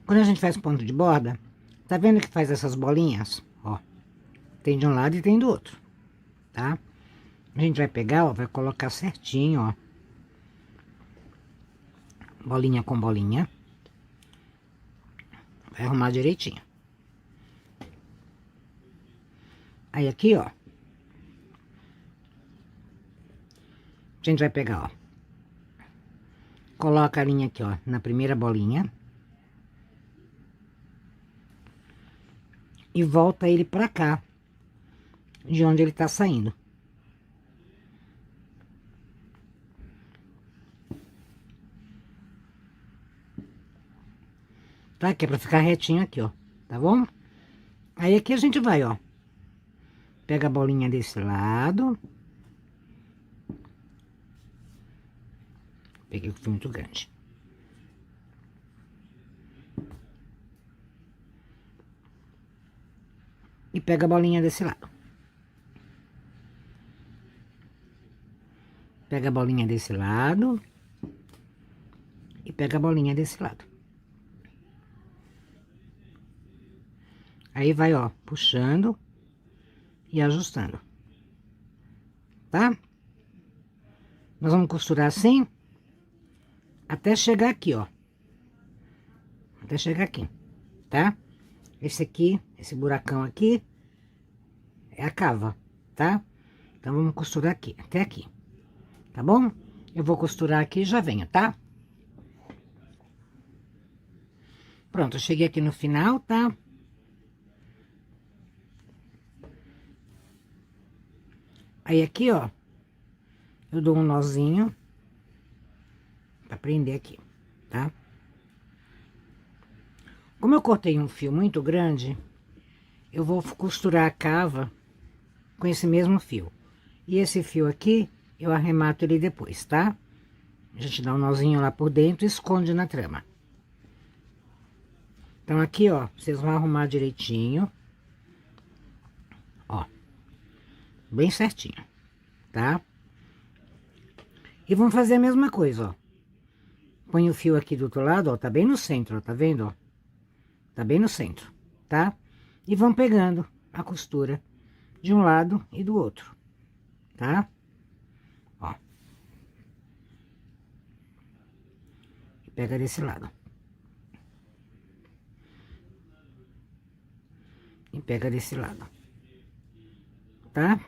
Quando a gente faz ponto de borda, tá vendo que faz essas bolinhas? Ó. Tem de um lado e tem do outro, tá? A gente vai pegar, ó, vai colocar certinho, ó. Bolinha com bolinha. Vai arrumar direitinho. Aí aqui, ó. A gente vai pegar, ó. Coloca a linha aqui, ó, na primeira bolinha. E volta ele pra cá, de onde ele tá saindo. Tá? Que é pra ficar retinho aqui, ó. Tá bom? Aí aqui a gente vai, ó. Pega a bolinha desse lado. Peguei o fio muito grande. E pega a bolinha desse lado. Pega a bolinha desse lado. E pega a bolinha desse lado. Aí vai, ó, puxando e ajustando. Tá? Nós vamos costurar assim até chegar aqui, ó. Até chegar aqui, tá? Esse aqui, esse buracão aqui, é a cava, tá? Então, vamos costurar aqui, até aqui, tá bom? Eu vou costurar aqui e já venho, tá? Pronto, eu cheguei aqui no final, tá? Aí, aqui, ó, eu dou um nozinho pra prender aqui, tá? Como eu cortei um fio muito grande, eu vou costurar a cava com esse mesmo fio. E esse fio aqui, eu arremato ele depois, tá? A gente dá um nozinho lá por dentro e esconde na trama. Então, aqui, ó, vocês vão arrumar direitinho. Ó. Bem certinho, tá? E vamos fazer a mesma coisa, ó. Põe o fio aqui do outro lado, ó, tá bem no centro, ó, tá vendo, ó? Tá bem no centro, tá? E vão pegando a costura de um lado e do outro, tá? Ó. E pega desse lado. E pega desse lado. tá?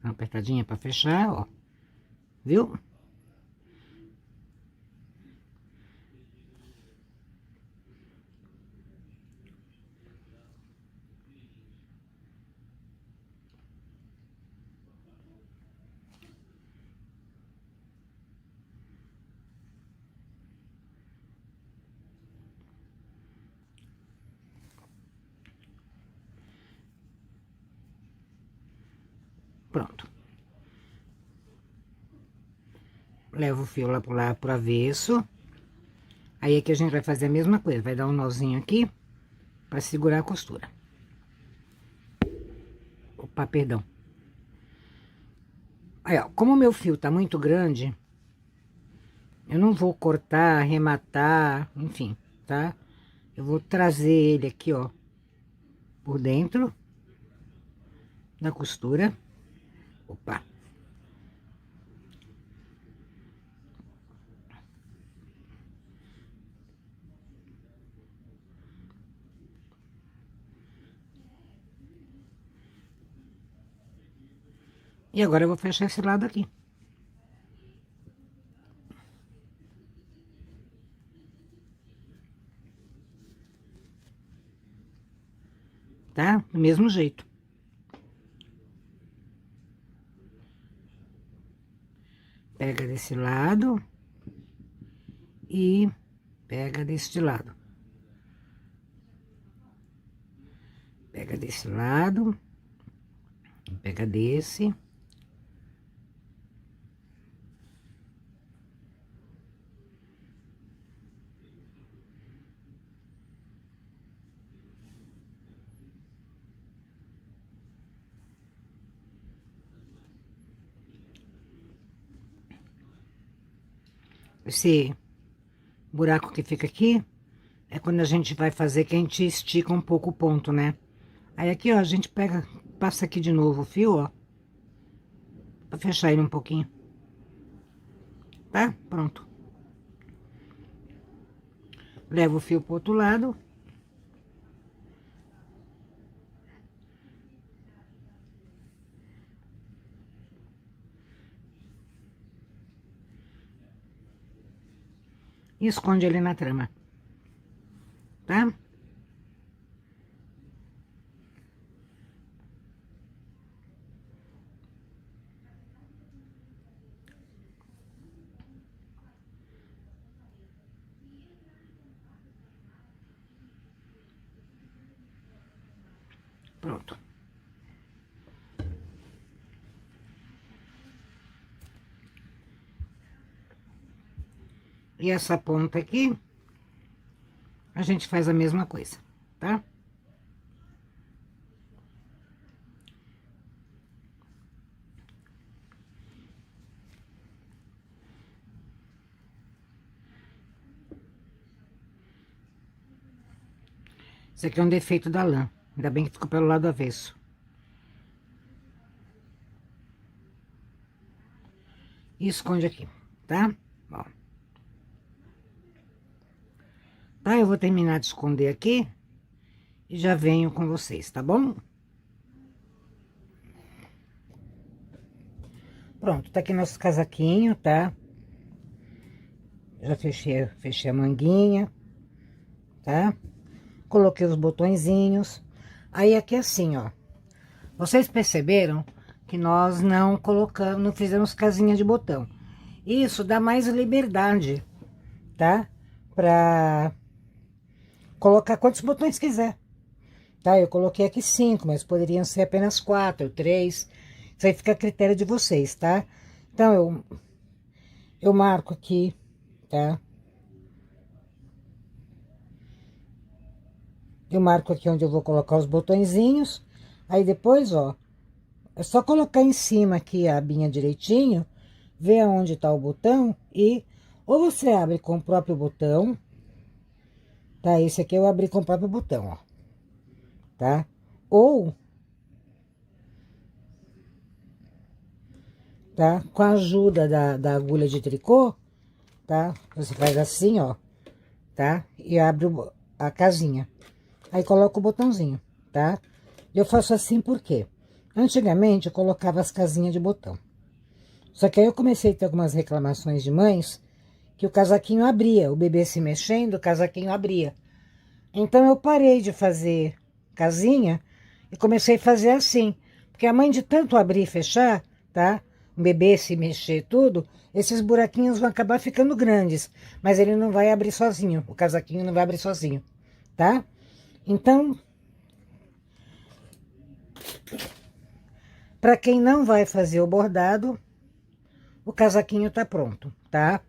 Uma apertadinha pra fechar, ó. Viu? Pronto. Leva o fio lá pro avesso. Aí aqui a gente vai fazer a mesma coisa. Vai dar um nozinho aqui pra segurar a costura. Opa, perdão. Aí, ó, como o meu fio tá muito grande, eu não vou cortar, arrematar, enfim, tá? Eu vou trazer ele aqui, ó, por dentro da costura. Opa. E agora eu vou fechar esse lado aqui. Tá? Do mesmo jeito. Pega desse lado e pega deste lado. Pega desse lado, pega desse. Esse buraco que fica aqui é quando a gente vai fazer que a gente estica um pouco o ponto, né? Aí aqui, ó, a gente pega, passa aqui de novo o fio, ó, pra fechar ele um pouquinho. Tá? Pronto. Leva o fio pro outro lado. E esconde ele na trama. Tá? Pronto. E essa ponta aqui, a gente faz a mesma coisa, tá? Esse aqui é um defeito da lã. Ainda bem que ficou pelo lado avesso. E esconde aqui, tá? Ó. Tá? Eu vou terminar de esconder aqui e já venho com vocês, tá bom? Pronto, tá aqui nosso casaquinho, tá? Já fechei a manguinha, tá? Coloquei os botõezinhos. Aí aqui assim, ó. Vocês perceberam que nós não colocamos, não fizemos casinha de botão. Isso dá mais liberdade, tá? Pra colocar quantos botões quiser. Tá? Eu coloquei aqui 5, mas poderiam ser apenas 4, 3. Isso aí fica a critério de vocês, tá? Então, eu marco aqui, tá? Eu marco aqui onde eu vou colocar os botõezinhos. Aí depois, ó, é só colocar em cima aqui a abinha direitinho, ver aonde tá o botão e ou você abre com o próprio botão, tá? Esse aqui eu abri com o próprio botão, ó, tá? Ou, tá? Com a ajuda da agulha de tricô, tá? Você faz assim, ó, tá? E abre a casinha. Aí coloco o botãozinho, tá? Eu faço assim porque antigamente eu colocava as casinhas de botão. Só que aí eu comecei a ter algumas reclamações de mães que o casaquinho abria, o bebê se mexendo, o casaquinho abria. Então eu parei de fazer casinha e comecei a fazer assim. Porque a mãe de tanto abrir e fechar, tá? O bebê se mexer tudo, esses buraquinhos vão acabar ficando grandes. Mas ele não vai abrir sozinho, o casaquinho não vai abrir sozinho, tá? Então, para quem não vai fazer o bordado, o casaquinho tá pronto, tá?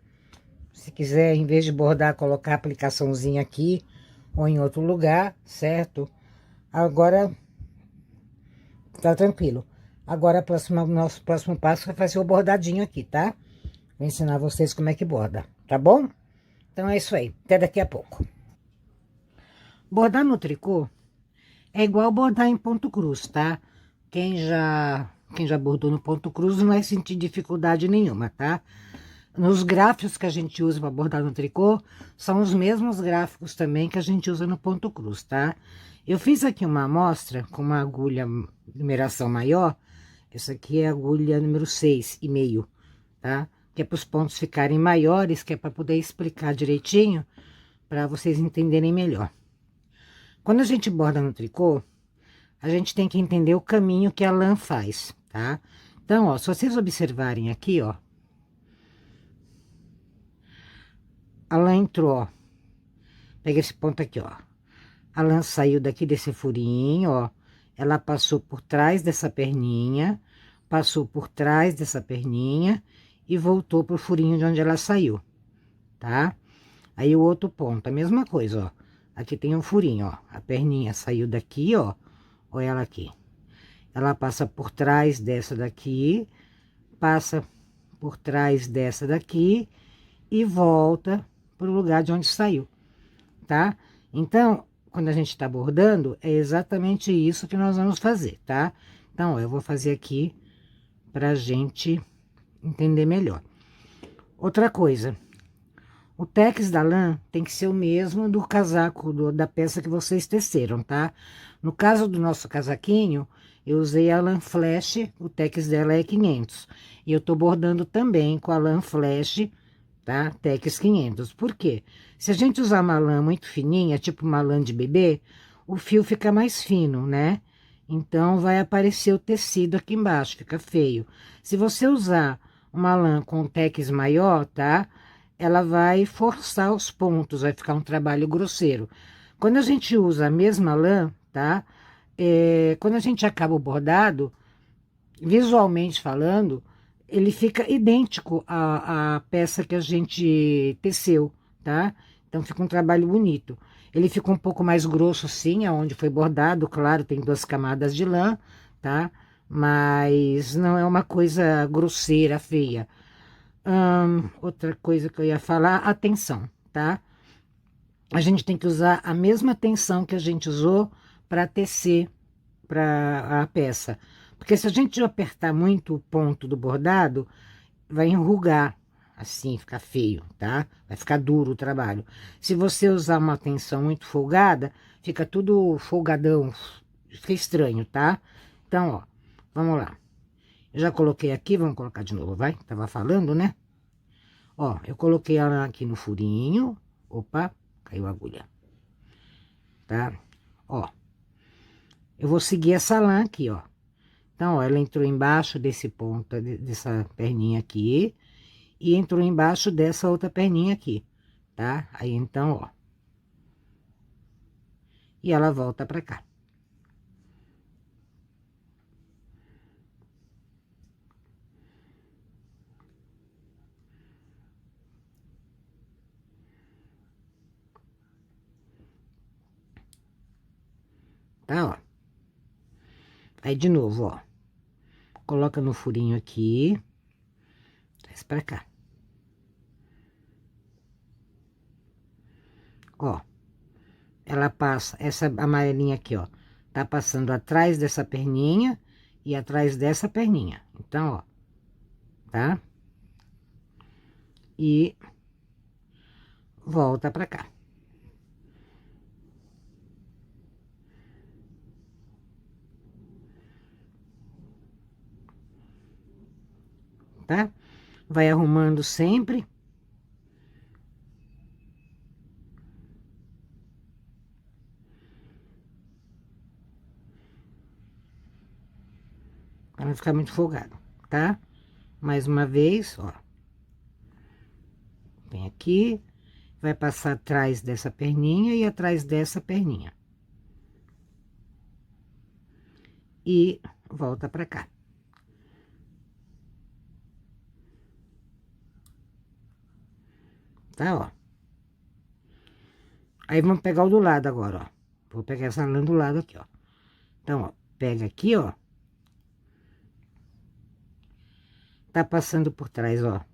Se quiser, em vez de bordar, colocar a aplicaçãozinha aqui ou em outro lugar, certo? Agora, tá tranquilo. Agora, nosso próximo passo é fazer o bordadinho aqui, tá? Vou ensinar vocês como é que borda, tá bom? Então é isso aí. Até daqui a pouco. Bordar no tricô é igual bordar em ponto cruz, tá? Quem já bordou no ponto cruz não vai sentir dificuldade nenhuma, tá? Nos gráficos que a gente usa para bordar no tricô, são os mesmos gráficos também que a gente usa no ponto cruz, tá? Eu fiz aqui uma amostra com uma agulha numeração maior. Essa aqui é a agulha número 6,5, tá? Que é para os pontos ficarem maiores, que é para poder explicar direitinho, para vocês entenderem melhor. Quando a gente borda no tricô, a gente tem que entender o caminho que a lã faz, tá? Então, ó, se vocês observarem aqui, ó, a lã entrou, ó. Pega esse ponto aqui, ó. A lã saiu daqui desse furinho, ó. Ela passou por trás dessa perninha, passou por trás dessa perninha e voltou pro furinho de onde ela saiu, tá? Aí o outro ponto, a mesma coisa, ó. Aqui tem um furinho, ó. A perninha saiu daqui, ó. Olha ela aqui. Ela passa por trás dessa daqui, passa por trás dessa daqui e volta pro lugar de onde saiu, tá? Então, quando a gente tá bordando, é exatamente isso que nós vamos fazer, tá? Então, ó, eu vou fazer aqui pra gente entender melhor. Outra coisa, o tex da lã tem que ser o mesmo do casaco, da peça que vocês teceram, tá? No caso do nosso casaquinho, eu usei a lã flash, o tex dela é 500. E eu tô bordando também com a lã flash, tá? Tex 500. Por quê? Se a gente usar uma lã muito fininha, tipo uma lã de bebê, o fio fica mais fino, né? Então, vai aparecer o tecido aqui embaixo, fica feio. Se você usar uma lã com tex maior, tá? Ela vai forçar os pontos, vai ficar um trabalho grosseiro. Quando a gente usa a mesma lã, tá? Quando a gente acaba o bordado, visualmente falando, ele fica idêntico à peça que a gente teceu, tá? Então fica um trabalho bonito. Ele fica um pouco mais grosso, sim, aonde foi bordado, claro, tem 2 camadas de lã, tá? Mas não é uma coisa grosseira, feia. Outra coisa que eu ia falar, a tensão, tá? A gente tem que usar a mesma tensão que a gente usou para tecer para a peça. Porque se a gente apertar muito o ponto do bordado, vai enrugar, assim, ficar feio, tá? Vai ficar duro o trabalho. Se você usar uma tensão muito folgada, fica tudo folgadão, fica estranho, tá? Então, ó, vamos lá. Eu já coloquei aqui, vamos colocar de novo, vai? Tava falando, né? Ó, eu coloquei ela aqui no furinho. Opa, caiu a agulha. Tá? Ó, eu vou seguir essa lã aqui, ó. Então, ó, ela entrou embaixo desse ponto, dessa perninha aqui. E entrou embaixo dessa outra perninha aqui, tá? Aí, então, ó. E ela volta pra cá. Tá, ó. Aí, de novo, ó. Coloca no furinho aqui. Traz pra cá. Ó. Ela passa, essa amarelinha aqui, ó. Tá passando atrás dessa perninha e atrás dessa perninha. Então, ó. Tá? E volta pra cá. tá? Vai arrumando sempre. Pra não ficar muito folgado, tá? Mais uma vez, ó. Vem aqui, vai passar atrás dessa perninha e atrás dessa perninha. E volta pra cá. Tá, ó. Aí vamos pegar o do lado agora, ó. Vou pegar essa lã do lado aqui, ó. Então, ó, pega aqui, ó. Tá passando por trás, ó.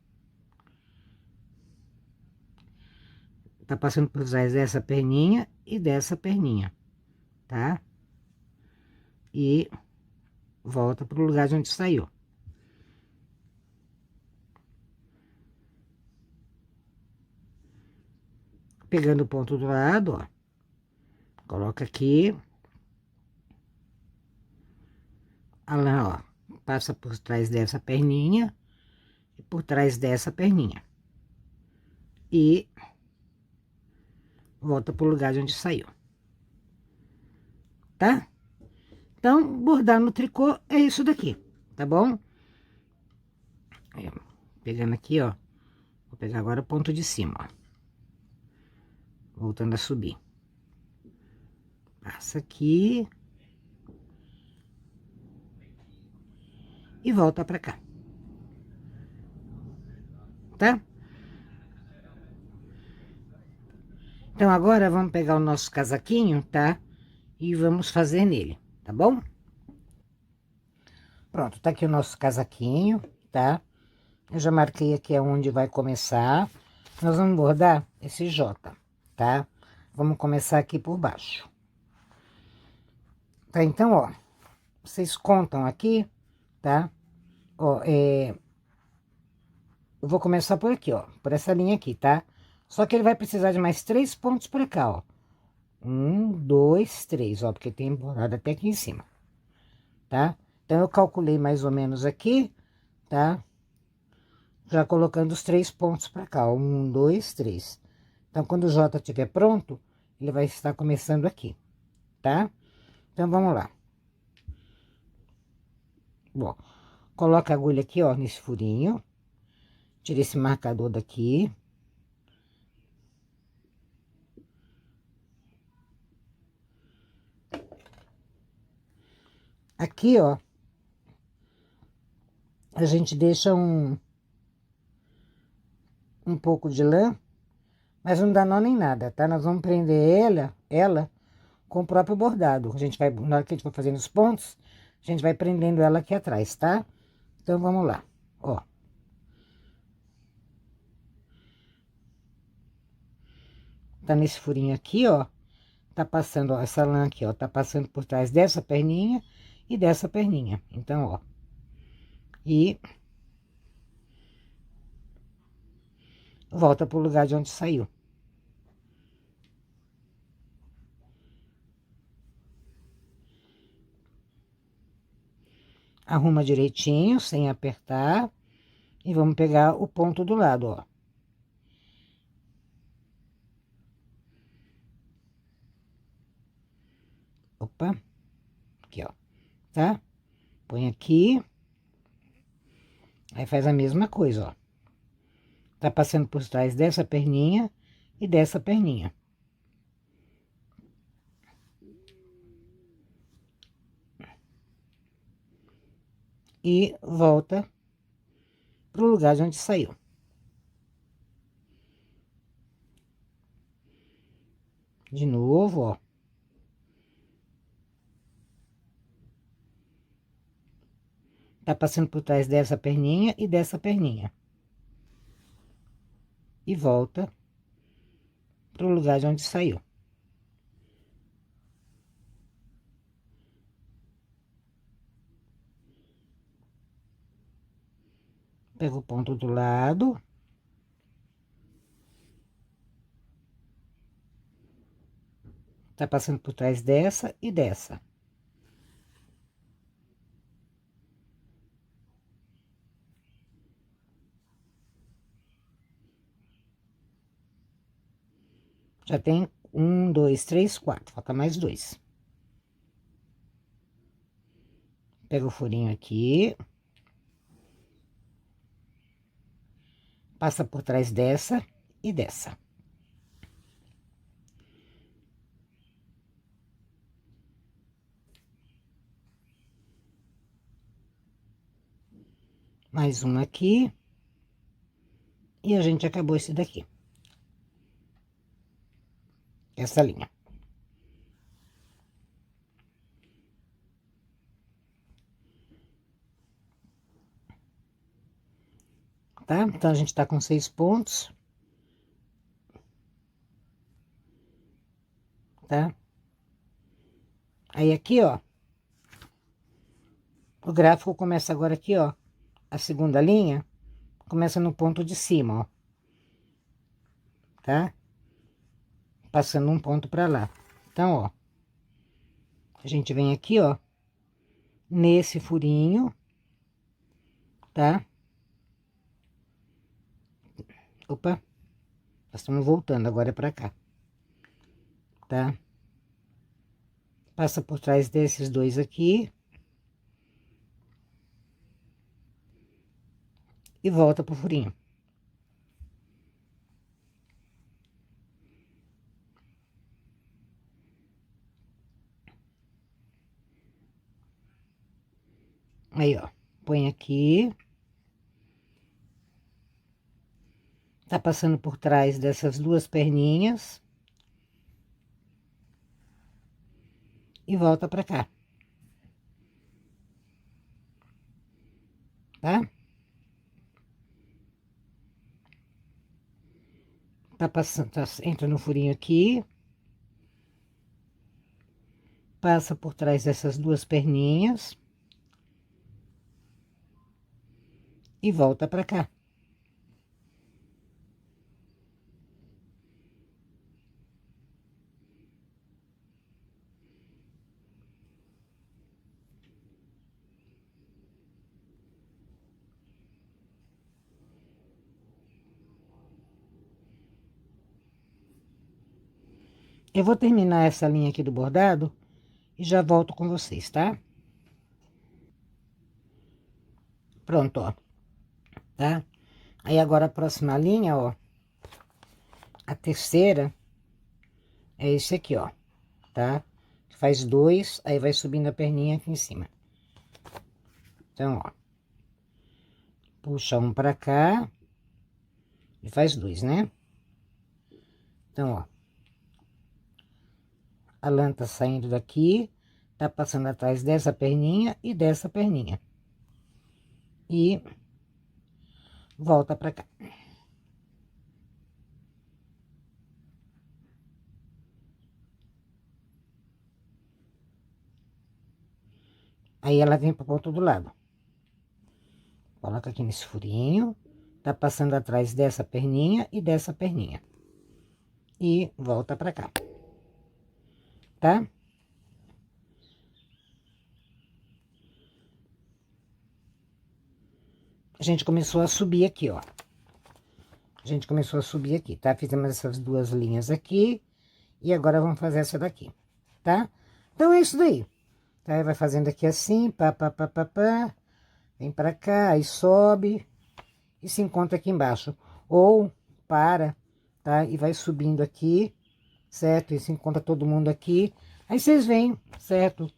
Tá passando por trás dessa perninha e dessa perninha, tá? E volta pro lugar de onde saiu. Pegando o ponto do lado, ó. Coloca aqui. A lã, ó, passa por trás dessa perninha e por trás dessa perninha. E volta pro lugar de onde saiu. Tá? Então, bordar no tricô é isso daqui, tá bom? Aí, ó, pegando aqui, ó. Vou pegar agora o ponto de cima, ó. Voltando a subir. Passa aqui. E volta pra cá. Tá? Então, agora vamos pegar o nosso casaquinho, tá? E vamos fazer nele, tá bom? Pronto, tá aqui o nosso casaquinho, tá? Eu já marquei aqui aonde vai começar. Nós vamos bordar esse J, tá? Vamos começar aqui por baixo. Tá, então, ó, vocês contam aqui, tá? Ó, eu vou começar por aqui, ó, por essa linha aqui, tá? Só que ele vai precisar de mais 3 pontos pra cá, ó. 1, 2, 3, ó, porque tem bordado até aqui em cima, tá? Então, eu calculei mais ou menos aqui, tá? Já colocando os 3 pontos pra cá, ó, 1, 2, 3. Então, quando o J estiver pronto, ele vai estar começando aqui, tá? Então, vamos lá. Bom, coloca a agulha aqui, ó, nesse furinho. Tira esse marcador daqui. Aqui, ó, a gente deixa um pouco de lã, mas não dá nó nem nada, tá? Nós vamos prender ela com o próprio bordado. A gente vai, na hora que a gente for fazendo os pontos, a gente vai prendendo ela aqui atrás, tá? Então, vamos lá, ó. Tá nesse furinho aqui, ó. Tá passando, ó, essa lã aqui, ó, tá passando por trás dessa perninha e dessa perninha. Então, ó. E volta pro lugar de onde saiu. Arruma direitinho, sem apertar. E vamos pegar o ponto do lado, ó. Opa. Aqui, ó. Tá? Põe aqui. Aí faz a mesma coisa, ó. Tá passando por trás dessa perninha e dessa perninha. E volta pro lugar de onde saiu. De novo, ó. Tá passando por trás dessa perninha e dessa perninha. E volta pro lugar de onde saiu. Pega o ponto do lado. Tá passando por trás dessa e dessa. Já tem 1, 2, 3, 4. Falta mais 2. Pega o furinho aqui. Passa por trás dessa e dessa. Mais um aqui. E a gente acabou esse daqui. Essa linha. Tá? Então, a gente tá com 6 pontos. Tá? Aí, aqui, ó. O gráfico começa agora aqui, ó. A segunda linha começa no ponto de cima, ó. Tá? Passando um ponto pra lá. Então, ó. A gente vem aqui, ó. Nesse furinho. Tá? Opa. Nós estamos voltando agora pra cá. Tá? Passa por trás desses dois aqui. E volta pro furinho. Aí, ó. Põe aqui. Tá passando por trás dessas duas perninhas. E volta pra cá. Tá? Tá passando, entra no furinho aqui. Passa por trás dessas duas perninhas. E volta pra cá. Eu vou terminar essa linha aqui do bordado e já volto com vocês, tá? Pronto, ó. Tá? Aí agora a próxima linha, ó. A terceira é esse aqui, ó. Tá? Faz 2, aí vai subindo a perninha aqui em cima. Então, ó. Puxa um pra cá. E faz 2, né? Então, ó. A lã tá saindo daqui, tá passando atrás dessa perninha e dessa perninha. E volta pra cá. Aí ela vem pro ponto do lado. Coloca aqui nesse furinho, tá passando atrás dessa perninha e dessa perninha. E volta pra cá. Tá? A gente começou a subir aqui, ó. A gente começou a subir aqui, tá? Fizemos essas duas linhas aqui. E agora vamos fazer essa daqui, tá? Então, é isso daí. Tá? Vai fazendo aqui assim, pá, pá, pá, pá, pá. Vem pra cá, aí sobe. E se encontra aqui embaixo. Ou para, tá? E vai subindo aqui, certo? E se encontra todo mundo aqui. Aí vocês vêm, certo?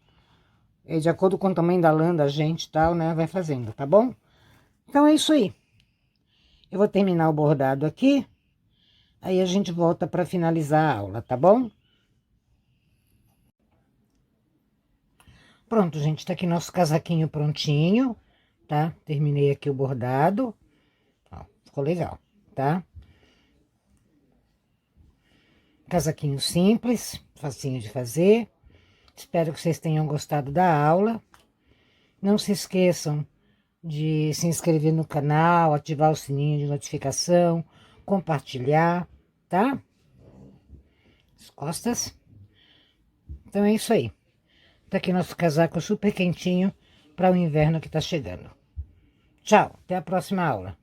É de acordo com o tamanho da lã da gente e tal, né? Vai fazendo, tá bom? Então, é isso aí. Eu vou terminar o bordado aqui. Aí a gente volta para finalizar a aula, tá bom? Pronto, gente, tá aqui nosso casaquinho prontinho, tá? Terminei aqui o bordado. Ó, ficou legal, tá? Casaquinho simples, facinho de fazer. Espero que vocês tenham gostado da aula. Não se esqueçam de se inscrever no canal, ativar o sininho de notificação, compartilhar, tá? As costas. Então é isso aí. Tá aqui nosso casaco super quentinho para o inverno que tá chegando. Tchau, até a próxima aula.